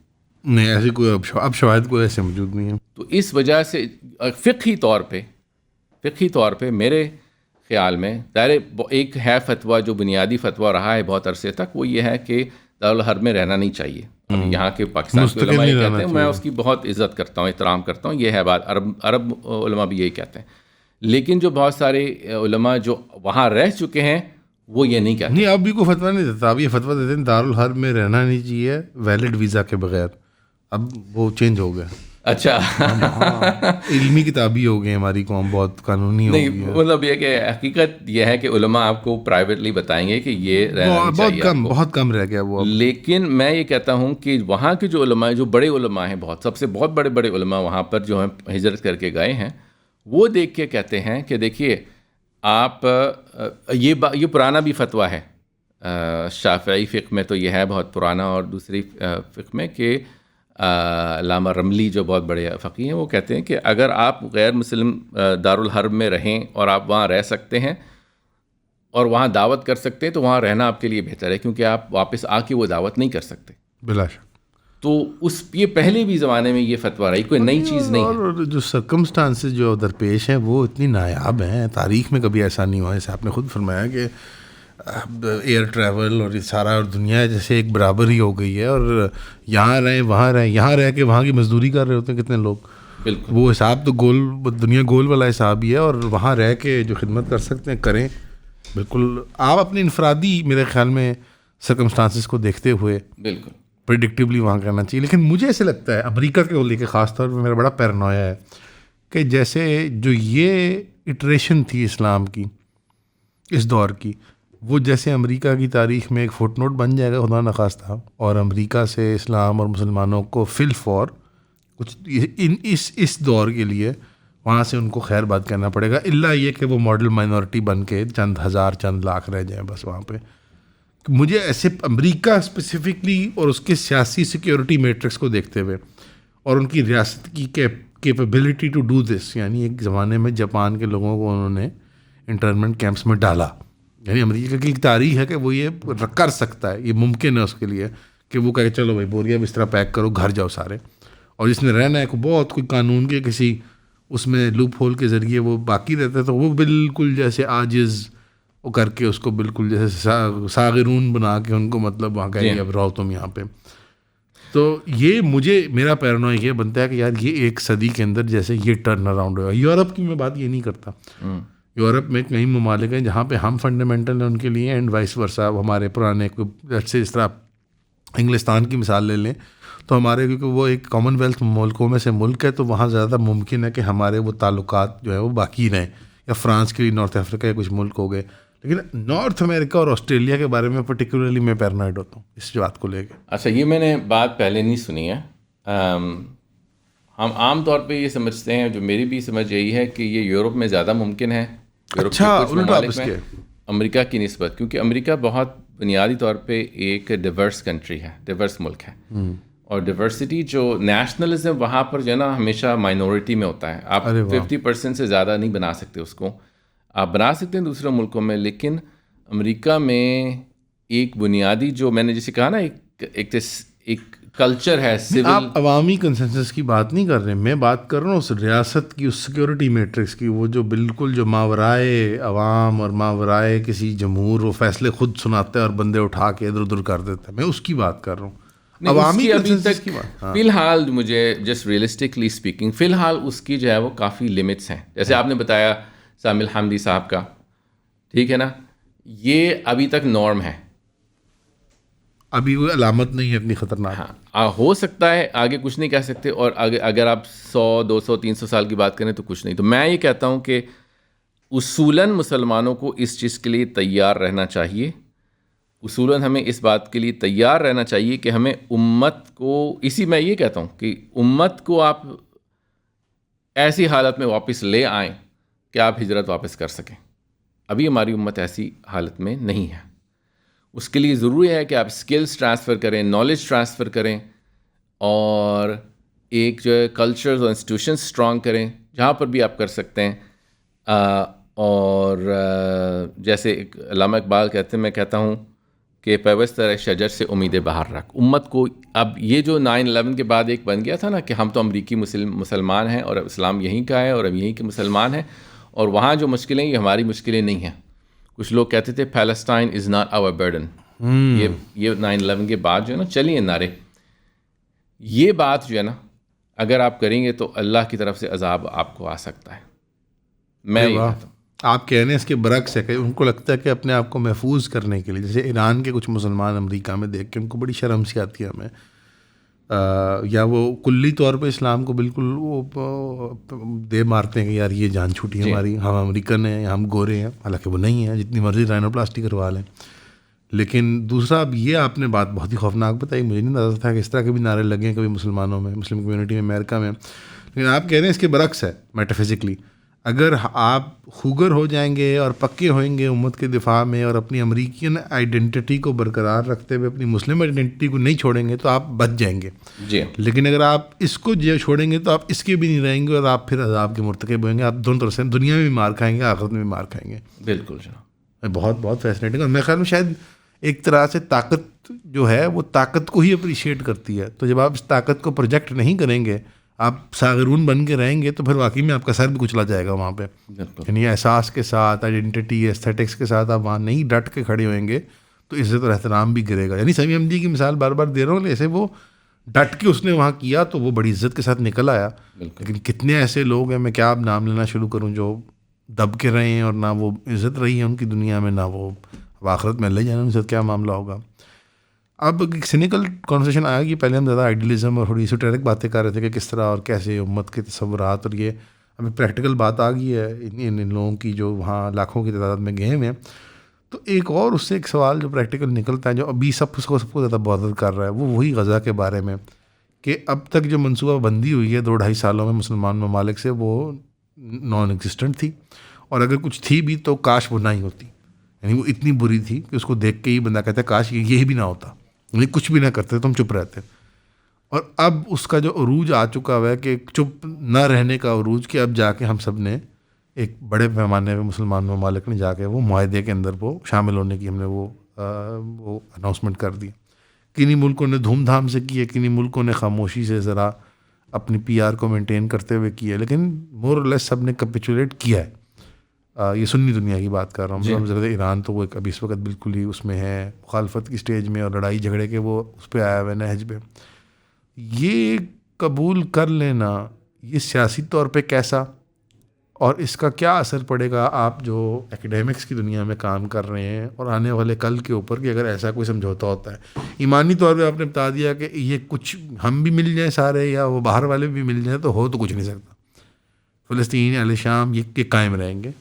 نہیں ایسی کوئی اب شواہد کوئی ایسے موجود نہیں ہے. تو اس وجہ سے فقہی طور پہ میرے خیال میں ایک ہے فتویٰ جو بنیادی فتویٰ رہا ہے بہت عرصے تک، وہ یہ ہے کہ دارالحرب میں رہنا نہیں چاہیے. یہاں کے پاکستان کے علماء یہ کہتے ہیں، میں اس کی بہت عزت کرتا ہوں، احترام کرتا ہوں، یہ ہے بات. عرب علماء بھی یہی کہتے ہیں. لیکن جو بہت سارے علماء جو وہاں رہ چکے ہیں وہ یہ نہیں کہتے. نہیں اب بھی کوئی فتویٰ نہیں دیتا. اب یہ فتویٰ دیتے ہیں دارالحرب میں رہنا نہیں چاہیے ویلڈ ویزا کے بغیر. اب وہ چینج ہو گیا. اچھا علمی کتابی ہو گئی ہماری قوم، بہت قانونی ہو گئی ہے. نہیں مطلب یہ کہ حقیقت یہ ہے کہ علماء آپ کو پرائیویٹلی بتائیں گے کہ یہ رہنا چاہیے، بہت کم رہ گیا وہ. لیکن میں یہ کہتا ہوں کہ وہاں کے جو علماء، جو بڑے علماء ہیں، بہت بڑے علماء وہاں پر جو ہیں ہجرت کر کے گئے ہیں، وہ دیکھ کے کہتے ہیں کہ دیکھیے آپ یہ پرانا بھی فتویٰ ہے شافعی فقہ میں، تو یہ ہے بہت پرانا، اور دوسری فقہ میں کہ علامہ رملی جو بہت بڑے فقیہ ہیں، وہ کہتے ہیں کہ اگر آپ غیر مسلم دارالحرب میں رہیں اور آپ وہاں رہ سکتے ہیں اور وہاں دعوت کر سکتے ہیں، تو وہاں رہنا آپ کے لیے بہتر ہے، کیونکہ آپ واپس آ کے وہ دعوت نہیں کر سکتے. بلا شک. تو یہ پہلے بھی زمانے میں یہ فتویٰ رہی، کوئی نئی چیز نہیں ہے. اور جو سرکمسٹانسز جو درپیش ہیں وہ اتنی نایاب ہیں، تاریخ میں کبھی ایسا نہیں ہوا. جیسے آپ نے خود فرمایا کہ ایئر ٹریول اور یہ سارا، اور دنیا جیسے ایک برابر ہی ہو گئی ہے، اور یہاں رہیں وہاں رہیں، یہاں رہ کے وہاں کی مزدوری کر رہے ہوتے ہیں کتنے لوگ. بالکل وہ حساب تو دنیا گول والا حساب ہی ہے، اور وہاں رہ کے جو خدمت کر سکتے ہیں کریں. بالکل آپ اپنے انفرادی میرے خیال میں سرکمسٹانسز کو دیکھتے ہوئے بالکل پریڈکٹیبلی وہاں کرنا چاہیے. لیکن مجھے ایسے لگتا ہے امریکہ کے لے کے خاص طور پہ میرا بڑا پیرانویا ہے کہ جیسے جو یہ اٹریشن تھی اسلام کی اس دور کی، وہ جیسے امریکہ کی تاریخ میں ایک فٹ نوٹ بن جائے گا خدا نخواستہ، اور امریکہ سے اسلام اور مسلمانوں کو فل فور کچھ اس دور کے لیے وہاں سے ان کو خیر بات کرنا پڑے گا، الا یہ کہ وہ ماڈل مائنورٹی بن کے چند ہزار چند لاکھ رہ جائیں بس وہاں پہ. مجھے ایسے امریکہ اسپیسیفکلی اور اس کے سیاسی سیکیورٹی میٹرکس کو دیکھتے ہوئے اور ان کی ریاست کی کیپیبلٹی ٹو ڈو دس، یعنی ایک زمانے میں جاپان کے لوگوں کو انہوں نے انٹرنمنٹ کیمپس میں ڈالا، یعنی امریکہ کی ایک تاریخ ہے کہ وہ یہ کر سکتا ہے، یہ ممکن ہے اس کے لیے کہ وہ کہے چلو بھائی بوریا بستر پیک کرو گھر جاؤ سارے، اور جس نے رہنا ہے بہت کوئی قانون کے کسی اس میں لوپ ہول کے ذریعے وہ باقی رہتا ہے، تو وہ بالکل جیسے عاجز وہ کر کے اس کو بالکل جیسے ساغرون بنا کے ان کو مطلب وہاں کہیں اب رہو تم یہاں پہ. تو یہ میرا پیرانویا یہ بنتا ہے کہ یار یہ ایک صدی کے اندر جیسے یہ ٹرن اراؤنڈ ہوگا. یورپ کی میں بات یہ نہیں کرتا، یورپ میں کئی ممالک ہیں جہاں پہ ہم فنڈامنٹل ہیں ان کے لیے، اینڈ وائس ورسا. ہمارے پرانے جیسے اس طرح انگلستان کی مثال لے لیں تو ہمارے کیونکہ وہ ایک کامن ویلتھ ملکوں میں سے ملک ہے، تو وہاں زیادہ ممکن ہے کہ ہمارے وہ تعلقات جو ہے وہ باقی رہیں. یا فرانس کے لیے نارتھ افریقہ یا کچھ ملک ہو گئے، لیکن نارتھ امریکہ اور آسٹریلیا کے بارے میں پرٹیکولرلی میں پیرانوئڈ ہوتا ہوں اس بات کو لے کے. اچھا یہ میں نے بات پہلے نہیں سنی ہے. ہم عام طور پہ یہ سمجھتے ہیں، جو میری بھی سمجھ یہی ہے کہ یہ یورپ میں زیادہ ممکن ہے، یورپ کے کچھ ممالک میں امریکہ کی نسبت، کیونکہ امریکہ بہت بنیادی طور پہ ایک ڈیورس کنٹری ہے، ڈیورس ملک ہے، اور ڈیورسٹی جو نیشنلزم وہاں پر جو ہے نا ہمیشہ مائنورٹی میں ہوتا ہے. آپ 50% سے زیادہ نہیں بنا سکتے اس کو. آپ بنا سکتے ہیں دوسرے ملکوں میں، لیکن امریکہ میں ایک بنیادی جو میں نے جسے کہا نا ایک کلچر ہے آپ عوامی کنسنسس کی بات نہیں کر رہے, میں بات کر رہا ہوں اس ریاست کی, اس سیکیورٹی میٹرکس کی, وہ جو بالکل جو ماورائے عوام اور ماورائے کسی جمہور وہ فیصلے خود سناتا ہے اور بندے اٹھا کے ادھر ادھر کر دیتا ہے, میں اس کی بات کر رہا ہوں. عوامی کنسنسس کی بات فی الحال مجھے جسٹ ریئلسٹکلی اسپیکنگ فی الحال اس کی جو ہے وہ کافی لمٹس ہیں. جیسے آپ نے بتایا سامع الحمدی صاحب کا, ٹھیک ہے نا, یہ ابھی تک نارم ہے, ابھی وہ علامت نہیں ہے اتنی خطرناک. ہاں ہو سکتا ہے آگے کچھ نہیں کہہ سکتے, اور اگر آپ 100 200 300 سال کی بات کریں تو کچھ نہیں. تو میں یہ کہتا ہوں کہ اصولاً مسلمانوں کو اس چیز کے لیے تیار رہنا چاہیے, اصولاً ہمیں اس بات کے لیے تیار رہنا چاہیے کہ ہمیں امت کو, میں یہ کہتا ہوں کہ امت کو آپ ایسی حالت میں واپس لے آئیں کہ آپ ہجرت واپس کر سکیں. ابھی ہماری امت ایسی حالت میں نہیں ہے. اس کے لیے ضروری ہے کہ آپ اسکلز ٹرانسفر کریں, نالج ٹرانسفر کریں, اور ایک جو ہے کلچرز اور انسٹیٹیوشنز اسٹرانگ کریں جہاں پر بھی آپ کر سکتے ہیں. اور جیسے علامہ اقبال کہتے ہیں, میں کہتا ہوں کہ پیوستہ شجر سے امیدیں باہر رکھ. امت کو اب یہ جو 9/11 کے بعد ایک بن گیا تھا نا کہ ہم تو امریکی مسلمان ہیں اور اسلام یہیں کا ہے اور اب یہیں کے مسلمان ہیں, اور وہاں جو مشکلیں یہ ہماری مشکلیں نہیں ہیں. کچھ لوگ کہتے تھے Palestine is not our burden, یہ 9/11 کے بعد جو ہے نا چلی ہیں نعرے. یہ بات جو ہے نا اگر آپ کریں گے تو اللہ کی طرف سے عذاب آپ کو آ سکتا ہے. میں یہ کہتا ہوں آپ کہہ رہے ہیں اس کے برعکس ہے کہ ان کو لگتا ہے کہ اپنے آپ کو محفوظ کرنے کے لیے, جیسے ایران کے کچھ مسلمان امریکہ میں دیکھ کے ان کو بڑی شرم سی آتی ہے ہمیں, یا وہ کلی طور پہ اسلام کو بالکل وہ دے مارتے ہیں کہ یار یہ جان چھوٹی ہے ہماری, ہم امریکن ہیں, ہم گورے ہیں, حالانکہ وہ نہیں ہیں, جتنی مرضی رائنوپلاسٹی کروا لیں. لیکن دوسرا اب یہ آپ نے بات بہت ہی خوفناک بتائی, مجھے نہیں اندازہ تھا کہ اس طرح کے بھی نعرے لگے ہیں کبھی مسلمانوں میں, مسلم کمیونٹی میں امریکہ میں. لیکن آپ کہہ رہے ہیں اس کے برعکس ہے میٹافزیکلی. اگر آپ خوگر ہو جائیں گے اور پکے ہوئیں گے امت کے دفاع میں اور اپنی امریکن آئیڈینٹی کو برقرار رکھتے ہوئے اپنی مسلم آئیڈینٹی کو نہیں چھوڑیں گے تو آپ بچ جائیں گے. جی, لیکن اگر آپ اس کو چھوڑیں گے تو آپ اس کے بھی نہیں رہیں گے اور آپ پھر عذاب کے مرتکب ہوئیں گے. آپ دونوں طرف سے دنیا میں بھی مار کھائیں گے, آخرت میں بھی مار کھائیں گے. بالکل جناب, بہت بہت فیسنیٹنگ. اور میرے خیال میں شاید ایک طرح سے طاقت جو ہے وہ طاقت کو ہی اپریشیٹ کرتی ہے. تو جب آپ اس طاقت کو پروجیکٹ نہیں کریں گے, آپ ساغرون بن کے رہیں گے, تو پھر واقعی میں آپ کا سر بھی کچلا جائے گا وہاں پہ. یعنی احساس کے ساتھ, آئیڈینٹی, ایستھیٹکس کے ساتھ آپ وہاں نہیں ڈٹ کے کھڑے ہوئیں گے تو عزت اور احترام بھی گرے گا. یعنی سمیع احمدی کی مثال بار بار دے رہا ہوں, ایسے وہ ڈٹ کے اس نے وہاں کیا تو وہ بڑی عزت کے ساتھ نکل آیا. لیکن کتنے ایسے لوگ ہیں, میں کیا اب نام لینا شروع کروں, جو دب کے رہے ہیں اور نہ وہ عزت رہی ہے ان کی دنیا میں, نہ وہ آخرت میں لے جانا ان سے کیا معاملہ ہوگا. اب ایک سینیکل کانورسیشن آیا کہ پہلے ہم زیادہ آئیڈیلزم اور تھوڑی ایسوٹیرک باتیں کر رہے تھے کہ کس طرح اور کیسے امت کے تصورات, اور یہ ہمیں پریکٹیکل بات آ گئی ہے ان لوگوں کی جو وہاں لاکھوں کی تعداد میں گئے ہوئے ہیں. تو ایک اور اس سے ایک سوال جو پریکٹیکل نکلتا ہے, جو ابھی سب کو زیادہ بادر کر رہا ہے, وہ وہی غزہ کے بارے میں, کہ اب تک جو منصوبہ بندی ہوئی ہے 2-2.5 سالوں میں مسلمان ممالک سے, وہ نان ایگزسٹنٹ تھی, اور اگر کچھ تھی بھی تو کاش وہ نہ ہی ہوتی. یعنی وہ اتنی بری تھی کہ اس کو دیکھ کے ہی بندہ کہتا ہے کاش یہ بھی نہ ہوتا, یعنی کچھ بھی نہ کرتے تم چپ رہتے. اور اب اس کا جو عروج آ چکا ہوا ہے کہ چپ نہ رہنے کا عروج, کہ اب جا کے ہم سب نے ایک بڑے پیمانے پہ مسلمان ممالک نے جا کے وہ معاہدے کے اندر وہ شامل ہونے کی ہم نے وہ اناؤنسمنٹ کر دی. کنی ملکوں نے دھوم دھام سے کی ہے, کنی ملکوں نے خاموشی سے ذرا اپنی پی آر کو مینٹین کرتے ہوئے کی ہے, لیکن مور اور لیس سب نے کیپیچولیٹ کیا ہے. یہ سنی دنیا کی بات کر رہا ہوں. ضرورت ایران تو وہ ابھی اس وقت بالکل ہی اس میں ہے, مخالفت کی سٹیج میں, اور لڑائی جھگڑے کے وہ اس پہ آیا ہوا ہے نہج پہ. یہ قبول کر لینا, یہ سیاسی طور پہ کیسا, اور اس کا کیا اثر پڑے گا آپ جو ایکیڈیمکس کی دنیا میں کام کر رہے ہیں, اور آنے والے کل کے اوپر کہ اگر ایسا کوئی سمجھوتا ہوتا ہے. ایمانی طور پہ آپ نے بتا دیا کہ یہ کچھ ہم بھی مل جائیں سارے, یا وہ باہر والے بھی مل جائیں, تو ہو تو کچھ نہیں سکتا. فلسطین, اہل شام, یہ قائم رہیں گے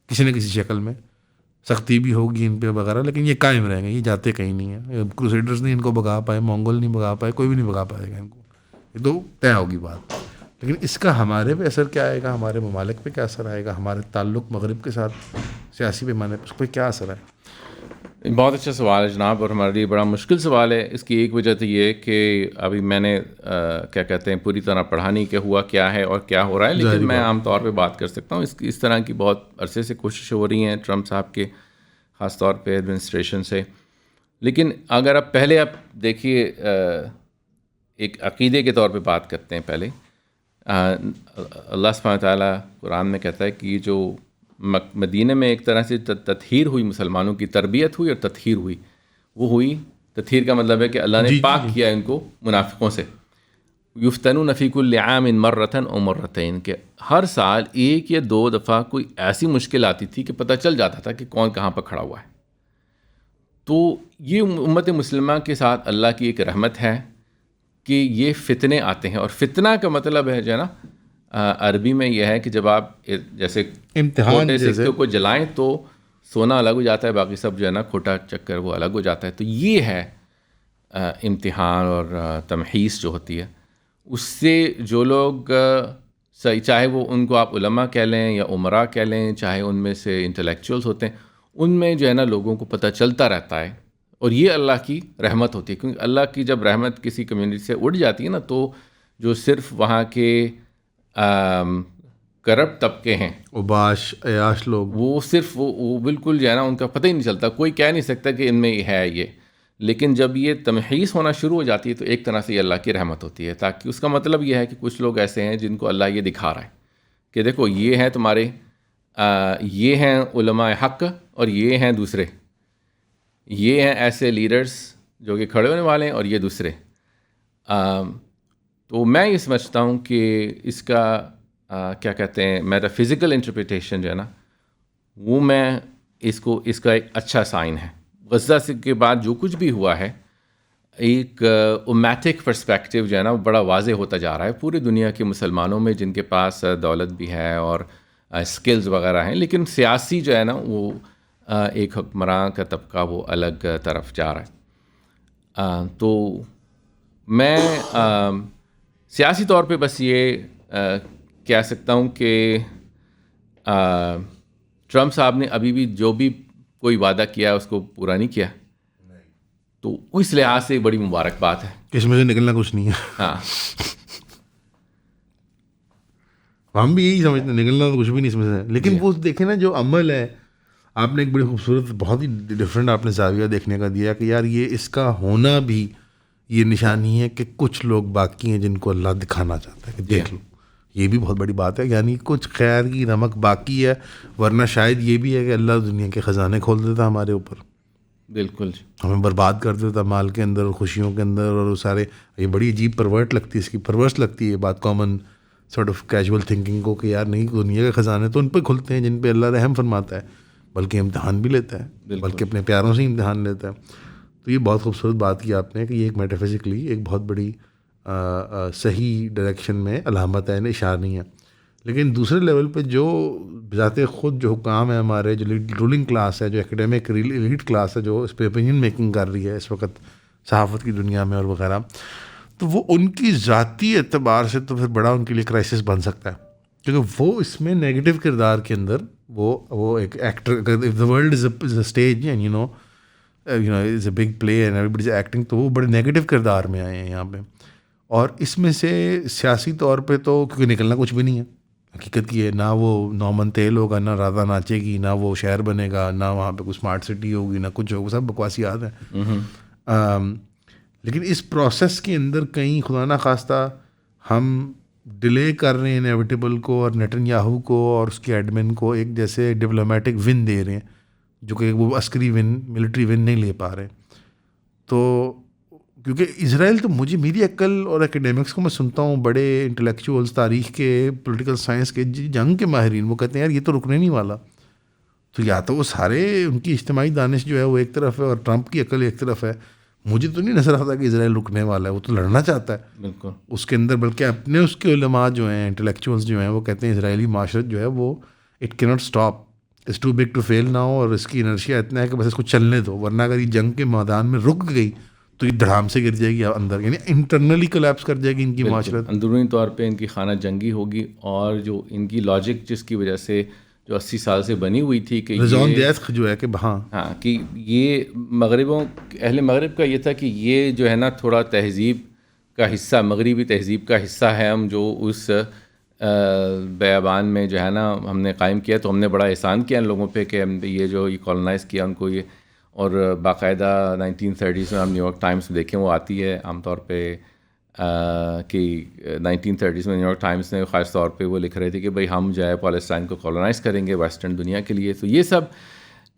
کسی نہ کسی شکل میں, سختی بھی ہوگی ان پہ وغیرہ, لیکن یہ قائم رہیں گے, یہ جاتے کہیں نہیں ہیں. کروسیڈرز نہیں ان کو بھگا پائے, مونگول نہیں بھگا پائے, کوئی بھی نہیں بھگا پائے گا ان کو, یہ تو طے ہوگی بات. لیکن اس کا ہمارے پہ اثر کیا آئے گا, ہمارے ممالک پہ کیا اثر آئے گا, ہمارے تعلق مغرب کے ساتھ سیاسی پیمانے پہ اس پہ کیا اثر ہے؟ بہت اچھا سوال ہے جناب, اور ہمارے لیے بڑا مشکل سوال ہے. اس کی ایک وجہ تو یہ کہ ابھی میں نے کیا کہتے ہیں پوری طرح پڑھا نہیں کہ ہوا کیا ہے اور کیا ہو رہا ہے, لیکن میں عام طور پہ بات کر سکتا ہوں. اس طرح کی بہت عرصے سے کوشش ہو رہی ہیں ٹرمپ صاحب کے خاص طور پہ ایڈمنسٹریشن سے. لیکن اگر آپ پہلے آپ دیکھیے ایک عقیدے کے طور پہ بات کرتے ہیں پہلے. اللہ سبحانہ تعالیٰ قرآن میں کہتا ہے کہ یہ جو مدینہ میں ایک طرح سے تطہیر ہوئی، مسلمانوں کی تربیت ہوئی اور تطہیر ہوئی، وہ ہوئی. تطہیر کا مطلب ہے کہ اللہ نے پاک کیا ان کو منافقوں سے. یفتنون فی کل عام مرتن او مرتین، کہ ہر سال ایک یا دو دفعہ کوئی ایسی مشکل آتی تھی کہ پتہ چل جاتا تھا کہ کون کہاں پر کھڑا ہوا ہے. تو یہ امت مسلمہ کے ساتھ اللہ کی ایک رحمت ہے کہ یہ فتنے آتے ہیں. اور فتنہ کا مطلب ہے جو ہے نا عربی میں یہ ہے کہ جب آپ جیسے کھوٹے سکے کو جلائیں تو سونا الگ ہو جاتا ہے، باقی سب جو ہے نا کھوٹا چکر وہ الگ ہو جاتا ہے. تو یہ ہے امتحان اور تمحیص جو ہوتی ہے. اس سے جو لوگ چاہے وہ ان کو آپ علماء کہہ لیں یا عمراء کہہ لیں، چاہے ان میں سے انٹلیکچوئلس ہوتے ہیں، ان میں جو ہے نا لوگوں کو پتہ چلتا رہتا ہے. اور یہ اللہ کی رحمت ہوتی ہے، کیونکہ اللہ کی جب رحمت کسی کمیونٹی سے اڑ جاتی ہے نا، تو جو صرف وہاں کے کرپٹ طبقے ہیں، اوباش عیاش لوگ، وہ صرف وہ بالکل جو ہے نا ان کا پتہ ہی نہیں چلتا. کوئی کہہ نہیں سکتا کہ ان میں یہ ہے یہ. لیکن جب یہ تمحیص ہونا شروع ہو جاتی ہے تو ایک طرح سے یہ اللہ کی رحمت ہوتی ہے. تاکہ اس کا مطلب یہ ہے کہ کچھ لوگ ایسے ہیں جن کو اللہ یہ دکھا رہا ہے کہ دیکھو یہ ہیں تمہارے یہ ہیں علماء حق اور یہ ہیں دوسرے، یہ ہیں ایسے لیڈرز جو کہ کھڑے ہونے والے ہیں اور یہ دوسرے. تو میں یہ سمجھتا ہوں کہ اس کا کیا کہتے ہیں میٹا فزیکل انٹرپریٹیشن جو ہے نا، وہ میں اس کا ایک اچھا سائن ہے. غزہ سے کے بعد جو کچھ بھی ہوا ہے، ایک اومیٹک پرسپیکٹیو جو ہے نا وہ بڑا واضح ہوتا جا رہا ہے پوری دنیا کے مسلمانوں میں، جن کے پاس دولت بھی ہے اور اسکلز وغیرہ ہیں، لیکن سیاسی جو ہے نا وہ ایک حکمراں کا طبقہ وہ الگ طرف جا رہا ہے. تو میں سیاسی طور پہ بس یہ کہہ سکتا ہوں کہ ٹرمپ صاحب نے ابھی بھی جو بھی کوئی وعدہ کیا اس کو پورا نہیں کیا، تو اس لحاظ سے بڑی مبارک بات ہے. اس میں سے نکلنا کچھ نہیں ہے. ہاں ہم بھی یہی سمجھتے ہیں، نکلنا تو کچھ بھی نہیں اس میں سے. لیکن وہ دیکھیں نا جو عمل ہے، آپ نے ایک بڑی خوبصورت بہت ہی ڈفرینٹ آپ نے زاویہ دیکھنے کا دیا کہ یار یہ اس کا ہونا بھی یہ نشانی ہے کہ کچھ لوگ باقی ہیں جن کو اللہ دکھانا چاہتا ہے کہ دیکھ لو. یہ بھی بہت بڑی بات ہے، یعنی کچھ خیر کی رمق باقی ہے، ورنہ شاید یہ بھی ہے کہ اللہ دنیا کے خزانے کھول دیتا ہمارے اوپر. بالکل، ہمیں برباد کر دیتا مال کے اندر اور خوشیوں کے اندر، اور وہ سارے یہ بڑی عجیب پرورٹ لگتی ہے، اس کی پرورس لگتی ہے یہ بات common sort of casual thinking کو کہ یار نہیں، دنیا کے خزانے تو ان پہ کھلتے ہیں جن پہ اللہ رحم فرماتا ہے، بلکہ امتحان بھی لیتا ہے، بلکہ اپنے پیاروں سے امتحان لیتا ہے. تو یہ بہت خوبصورت بات کی آپ نے کہ یہ ایک میٹافزیکلی ایک بہت بڑی صحیح ڈائریکشن میں علامت ہے، نشانی ہے. لیکن دوسرے لیول پہ جو بذات خود جو حکام ہے ہمارے، جو رولنگ کلاس ہے، جو ایکیڈیمک ایلیٹ کلاس ہے، جو اس پہ اوپینین میکنگ کر رہی ہے اس وقت صحافت کی دنیا میں اور وغیرہ، تو وہ ان کی ذاتی اعتبار سے تو پھر بڑا ان کے لیے کرائسس بن سکتا ہے، کیونکہ وہ اس میں نیگیٹو کردار کے اندر وہ ایک actor, if the world is a stage and you know is a big play and everybody is acting, تو وہ بڑے نیگیٹو کردار میں آئے ہیں یہاں پہ. اور اس میں سے سیاسی طور پہ تو کیونکہ نکلنا کچھ بھی نہیں ہے، حقیقت کی ہے. نہ وہ نومن تیل ہوگا، نہ رادا ناچے گی، نہ وہ شہر بنے گا، نہ وہاں پہ کوئی اسمارٹ سٹی ہوگی، نہ کچھ ہوگا، سب بکواسیات ہیں. لیکن اس پروسیس کے اندر کہیں خدا نہ خواستہ ہم ڈیلے کر رہے ہیں انیویٹیبل کو، اور نیتن یاہو کو اور اس کے ایڈمن کو ایک جیسے ڈپلومیٹک ون دے رہے ہیں، جو کہ وہ عسکری ون، ملٹری ون نہیں لے پا رہے. تو کیونکہ اسرائیل تو مجھے میری عقل اور اکیڈیمکس کو میں سنتا ہوں، بڑے انٹلیکچوئلس، تاریخ کے، پولیٹیکل سائنس کے، جنگ کے ماہرین، وہ کہتے ہیں یار یہ تو رکنے نہیں والا. تو یا تو وہ سارے ان کی اجتماعی دانش جو ہے وہ ایک طرف ہے اور ٹرمپ کی عقل ایک طرف ہے. مجھے تو نہیں نظر آتا کہ اسرائیل رکنے والا ہے، وہ تو لڑنا چاہتا ہے بالکل اس کے اندر. بلکہ اپنے اس کے علماء جو ہیں، انٹلیکچوئلس جو ہیں، وہ کہتے ہیں اسرائیلی معاشرت جو ہے وہ اٹ کی not stop, it's too big to fail now, اور اس کی انرشیا اتنا ہے کہ بس اس کو چلنے دو، ورنہ اگر یہ جنگ کے میدان میں رک گئی تو یہ دھڑام سے گر جائے گی اندر، یعنی انٹرنلی کولیپس کر جائے گی ان کی معاشرت. اندرونی طور پہ ان کی خانہ جنگی ہوگی، اور جو ان کی لاجک جس کی وجہ سے جو 80 سال سے بنی ہوئی تھی کہ رضوان دیسخ جو ہے کہ ہاں کہ یہ مغربوں، اہل مغرب کا یہ تھا کہ یہ جو ہے نا تھوڑا تہذیب کا حصہ، مغربی تہذیب کا حصہ ہے ہم، جو اس بیابان میں جو ہے نا ہم نے قائم کیا، تو ہم نے بڑا احسان کیا ان لوگوں پہ کہ ہم یہ جو یہ کالونائز کیا ان کو. یہ اور باقاعدہ 1930s میں ہم نیو یارک ٹائمس میں دیکھیں وہ آتی ہے عام طور پہ کہ 1930s میں نیو یارک ٹائمز نے خاص طور پہ وہ لکھ رہے تھے کہ بھائی ہم جو ہے پالسٹائن کو کالونائز کریں گے ویسٹرن دنیا کے لیے. تو یہ سب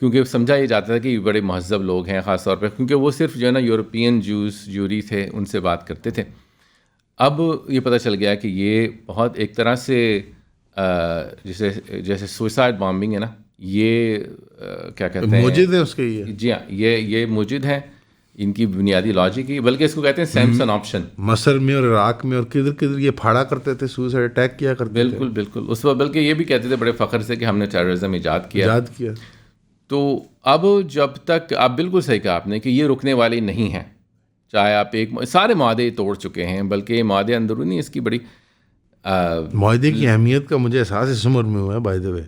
کیونکہ سمجھا یہ جاتا تھا کہ یہ بڑے مہذب لوگ ہیں خاص طور پہ, کیونکہ وہ صرف جو ہے نا یورپین جوری تھے, ان سے بات کرتے تھے. اب یہ پتہ چل گیا کہ یہ بہت ایک طرح سے جیسے سوئسائڈ بامبنگ ہے نا, یہ کیا کہتے ہیں موجود ہے اس کے. یہ جی ہاں, یہ موجود ہیں, ان کی بنیادی لاجک ہی, بلکہ اس کو کہتے ہیں سیمسن آپشن. مصر میں اور عراق میں اور کدھر کدھر یہ پھاڑا کرتے تھے, سوسائڈ اٹیک کیا کرتے تھے. بالکل بالکل. اس وقت بلکہ یہ بھی کہتے تھے بڑے فخر سے کہ ہم نے ٹیررزم ایجاد کیا. تو اب جب تک, آپ بالکل صحیح کہا آپ نے کہ یہ رکنے والے نہیں ہیں, چاہے آپ سارے معاہدے توڑ چکے ہیں, بلکہ یہ معاہدے اندرونی اس کی بڑی معاہدے کی اہمیت کا مجھے احساس اس عمر میں ہوا ہے. بائی دا وے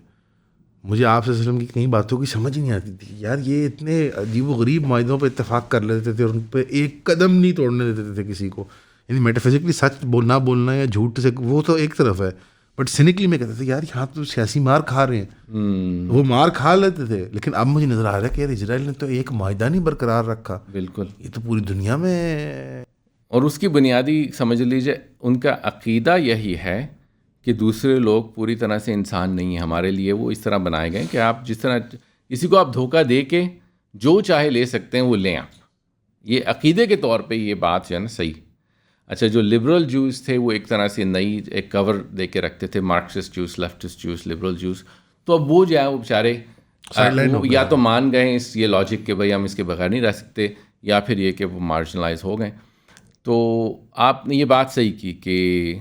مجھے آپ صلی اللہ علیہ وسلم کی کئی باتوں کی سمجھ ہی نہیں آتی تھی یار, یہ اتنے عجیب و غریب معاہدوں پہ اتفاق کر لیتے تھے اور ان پہ ایک قدم نہیں توڑنے دیتے تھے کسی کو. یعنی میٹافزیکلی سچ نہ بولنا یا جھوٹ سے وہ تو ایک طرف ہے, بٹ سینکلی میں کہتے تھے یار یہاں تو سیاسی مار کھا رہے ہیں. وہ مار کھا لیتے تھے, لیکن اب مجھے نظر آ رہا ہے کہ یار اسرائیل نے تو ایک معاہدہ نہیں برقرار رکھا. بالکل, یہ تو پوری دنیا میں. اور اس کی بنیادی سمجھ لیجیے ان کا عقیدہ یہی ہے کہ دوسرے لوگ پوری طرح سے انسان نہیں ہیں ہمارے لیے. وہ اس طرح بنائے گئے کہ آپ جس طرح کسی کو آپ دھوکہ دے کے جو چاہے لے سکتے ہیں وہ لیں آپ. یہ عقیدے کے طور پہ یہ بات جو ہے نا صحیح. اچھا, جو لبرل جوز تھے وہ ایک طرح سے نئی ایک کور دے کے رکھتے تھے, مارکسسٹ جوز, لیفٹسٹ جوز, لبرل جوز. تو اب وہ جو ہے وہ بیچارے یا تو مان گئے اس یہ لاجک کہ بھائی ہم اس کے بغیر نہیں رہ سکتے, یا پھر یہ کہ وہ مارجنلائز ہو گئے. تو آپ نے یہ بات صحیح کی کہ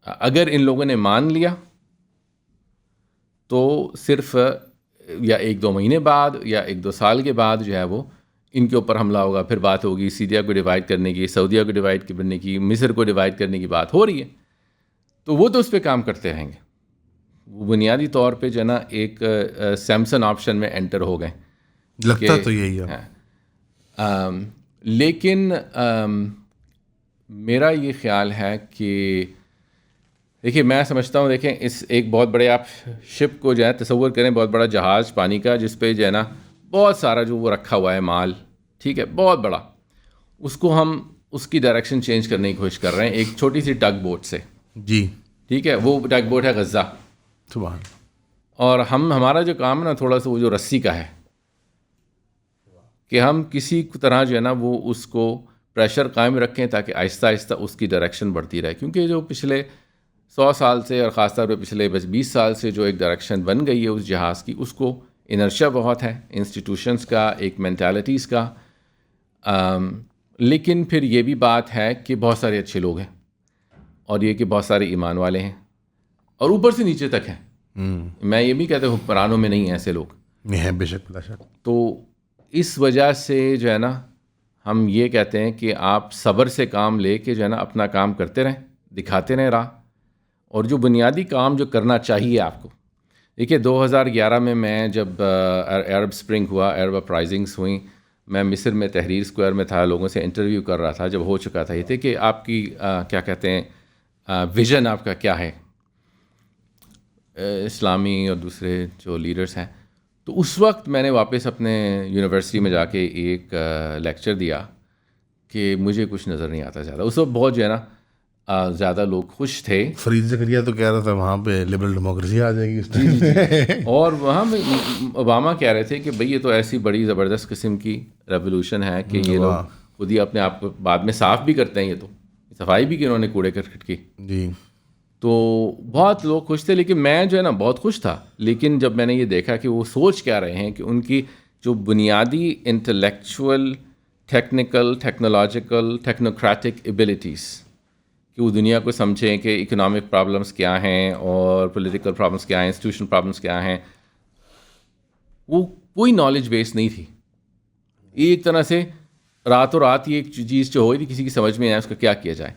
اگر ان لوگوں نے مان لیا تو صرف یا 1-2 مہینے بعد یا 1-2 سال کے بعد جو ہے وہ ان کے اوپر حملہ ہوگا. پھر بات ہوگی سیریا کو ڈیوائڈ کرنے کی, سعودیہ کو ڈیوائڈ کرنے کی, مصر کو ڈیوائڈ کرنے کی بات ہو رہی ہے. تو وہ تو اس پہ کام کرتے رہیں گے. وہ بنیادی طور پہ جو ہے نا ایک سیمسن آپشن میں انٹر ہو گئے. لگتا تو یہی ہے. لیکن میرا یہ خیال ہے کہ دیکھیے میں سمجھتا ہوں, دیکھیں اس ایک بہت بڑے آپ شپ کو جو ہے تصور کریں, بہت بڑا جہاز پانی کا جس پہ جو ہے نا بہت سارا جو وہ رکھا ہوا ہے مال, ٹھیک ہے, بہت بڑا. اس کو ہم اس کی ڈائریکشن چینج کرنے کی کوشش کر رہے ہیں ایک چھوٹی سی ٹگ بوٹ سے. جی ٹھیک ہے, وہ ٹگ بوٹ ہے غزہ. سبحان. اور ہمارا جو کام ہے نا تھوڑا سا وہ جو رسی کا ہے کہ ہم کسی طرح جو ہے نا وہ اس کو پریشر قائم رکھیں تاکہ آہستہ آہستہ اس کی ڈائریکشن بڑھتی رہے. کیونکہ جو پچھلے 100 سال سے اور خاص طور پہ پچھلے 20 سال سے جو ایک ڈائریکشن بن گئی ہے اس جہاز کی, اس کو انرشیا بہت ہے انسٹیٹیوشنز کا, ایک مینٹالٹیز کا. لیکن پھر یہ بھی بات ہے کہ بہت سارے اچھے لوگ ہیں, اور یہ کہ بہت سارے ایمان والے ہیں, اور اوپر سے نیچے تک ہیں. میں یہ بھی کہتا ہوں حکمرانوں میں نہیں ہیں ایسے لوگ, نہیں ہے بے شک بلا شک. تو اس وجہ سے جو ہے نا ہم یہ کہتے ہیں کہ آپ صبر سے کام لے کے جو ہے نا اپنا کام کرتے رہیں, دکھاتے رہیں راہ. اور جو بنیادی کام جو کرنا چاہیے آپ کو, دیکھیے 2011 میں جب عرب سپرنگ ہوا, عرب اپرائزنگس ہوئیں, میں مصر میں تحریر اسکوائر میں تھا, لوگوں سے انٹرویو کر رہا تھا. جب ہو چکا تھا یہ تھے کہ آپ کی کیا کہتے ہیں ویژن آپ کا کیا ہے, اسلامی اور دوسرے جو لیڈرز ہیں. تو اس وقت میں نے واپس اپنے یونیورسٹی میں جا کے ایک لیکچر دیا کہ مجھے کچھ نظر نہیں آتا زیادہ. اس وقت بہت جو ہے نا زیادہ لوگ خوش تھے. فرید زکریا تو کہہ رہا تھا وہاں پہ لبرل ڈیموکریسی آ جائے گی. اور وہاں میں اوباما کہہ رہے تھے کہ بھئی یہ تو ایسی بڑی زبردست قسم کی ریولیوشن ہے کہ یہ لوگ خود ہی اپنے آپ کو بعد میں صاف بھی کرتے ہیں. یہ تو صفائی بھی کی انہوں نے کوڑے کرکٹ کی. جی تو بہت لوگ خوش تھے, لیکن میں جو ہے نا بہت خوش تھا. لیکن جب میں نے یہ دیکھا کہ وہ سوچ کیا رہے ہیں, کہ ان کی جو بنیادی intellectual, technical, technological, technocratic abilities, کہ وہ دنیا کو سمجھیں کہ اکنامک پرابلمس کیا ہیں اور پولیٹیکل پرابلمس کیا ہیں, انسٹیٹیوشن پرابلمس کیا ہیں, وہ کوئی نالج بیس نہیں تھی. ایک طرح سے راتوں رات یہ ایک چیز جو ہوئی تھی کسی کی سمجھ میں نہیں آیا اس کا کیا کیا جائے.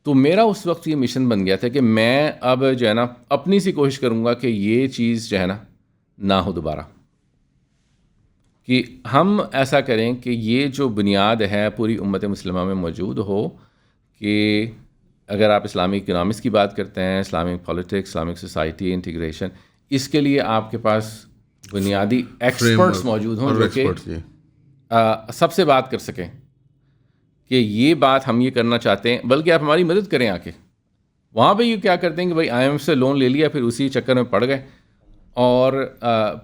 تو میرا اس وقت یہ مشن بن گیا تھا کہ میں اب جو ہے نا اپنی سی کوشش کروں گا کہ یہ چیز جو ہے نا نہ ہو دوبارہ, کہ ہم ایسا کریں کہ یہ جو بنیاد ہے پوری امت مسلمہ میں موجود ہو. کہ اگر آپ اسلامک اکنامکس کی بات کرتے ہیں, Islamic politics, Islamic society, integration, اس کے لیے آپ کے پاس بنیادی ایکسپرٹس موجود ہوں جو کہ سب سے بات کر سکیں, کہ یہ بات ہم یہ کرنا چاہتے ہیں، بلکہ آپ ہماری مدد کریں آ کے. وہاں پہ یہ کیا کرتے ہیں کہ بھائی آئی ایم ایف سے لون لے لیا، پھر اسی چکر میں پڑ گئے اور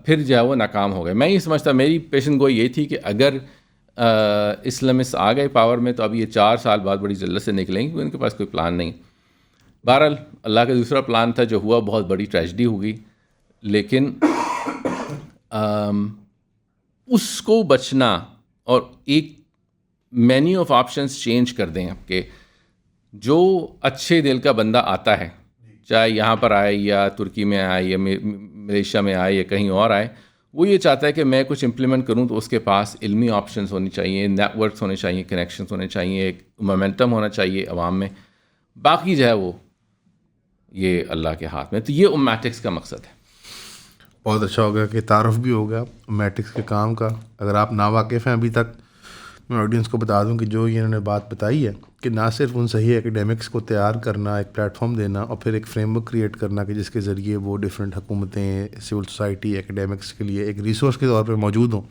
پھر جو ہے وہ ناکام ہو گئے. میں یہ سمجھتا، میری پیشن گوئی یہ تھی کہ اگر اسلامسٹ آ گئے پاور میں تو اب یہ 4 سال بعد بڑی ذلت سے نکلیں گے، ان کے پاس کوئی پلان نہیں. بہرحال اللہ کا دوسرا پلان تھا جو ہوا، بہت بڑی ٹریجڈی ہوگی، لیکن اس کو بچنا اور ایک مینیو آف آپشنس چینج کر دیں آپ کے. جو اچھے دل کا بندہ آتا ہے، چاہے یہاں پر آئے یا ترکی میں آئے یا ملیشیا میں آئے یا کہیں اور آئے، وہ یہ چاہتا ہے کہ میں کچھ امپلیمنٹ کروں تو اس کے پاس علمی آپشنس ہونی چاہیے، نیٹ ورکس ہونے چاہیے، کنیکشنس ہونے چاہیے، ایک مومنٹم ہونا چاہیے عوام میں. باقی جو ہے وہ یہ اللہ کے ہاتھ میں. تو یہ اومیٹکس کا مقصد ہے. بہت اچھا ہو گیا کہ تعارف بھی ہو گیا میٹرکس کے کام کا. اگر آپ ناواقف ہیں ابھی تک، میں آڈینس کو بتا دوں کہ جو یہ انہوں نے بات بتائی ہے کہ نہ صرف ان صحیح ایکیڈیمکس کو تیار کرنا، ایک پلیٹ فارم دینا اور پھر ایک فریم ورک کریٹ کرنا کہ جس کے ذریعے وہ ڈفرینٹ حکومتیں، سول سوسائٹی ایکیڈیمکس کے لیے ایک ریسورس کے طور پہ موجود ہوں،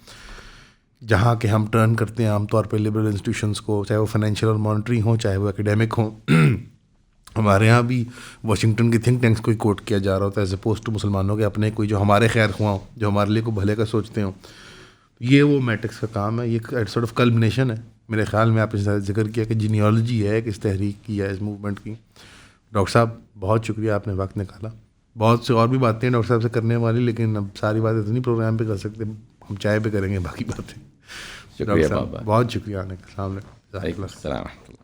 جہاں کہ ہم ٹرن کرتے ہیں عام طور پہ لبرل انسٹیٹیوشنس کو، چاہے وہ فائنینشیل اور مانیٹری ہوں، چاہے وہ ایکیڈیمک ہوں. ہمارے یہاں بھی واشنگٹن کی تھنک ٹینکس کو ہی کوٹ کیا جا رہا ہوتا ہے ایز اپوزڈ ٹو مسلمانوں کے اپنے کوئی جو ہمارے خیر خواہ ہوں، جو ہمارے لیے کوئی بھلے کا سوچتے ہوں. یہ وہ میٹرکس کا کام ہے. یہ سارٹ آف کلمنیشن ہے میرے خیال میں. آپ نے ذکر کیا کہ جینیالوجی ہے کہ اس تحریک کی ہے، اس موومنٹ کی. ڈاکٹر صاحب بہت شکریہ، آپ نے وقت نکالا. بہت سے اور بھی باتیں ہیں ڈاکٹر صاحب سے کرنے والی، لیکن اب ساری باتیں اتنی پروگرام پہ کر سکتے، ہم چائے پہ کریں گے باقی باتیں. شکریہ بابا، بہت شکریہ. السلام علیکم. وعلیکم السلام.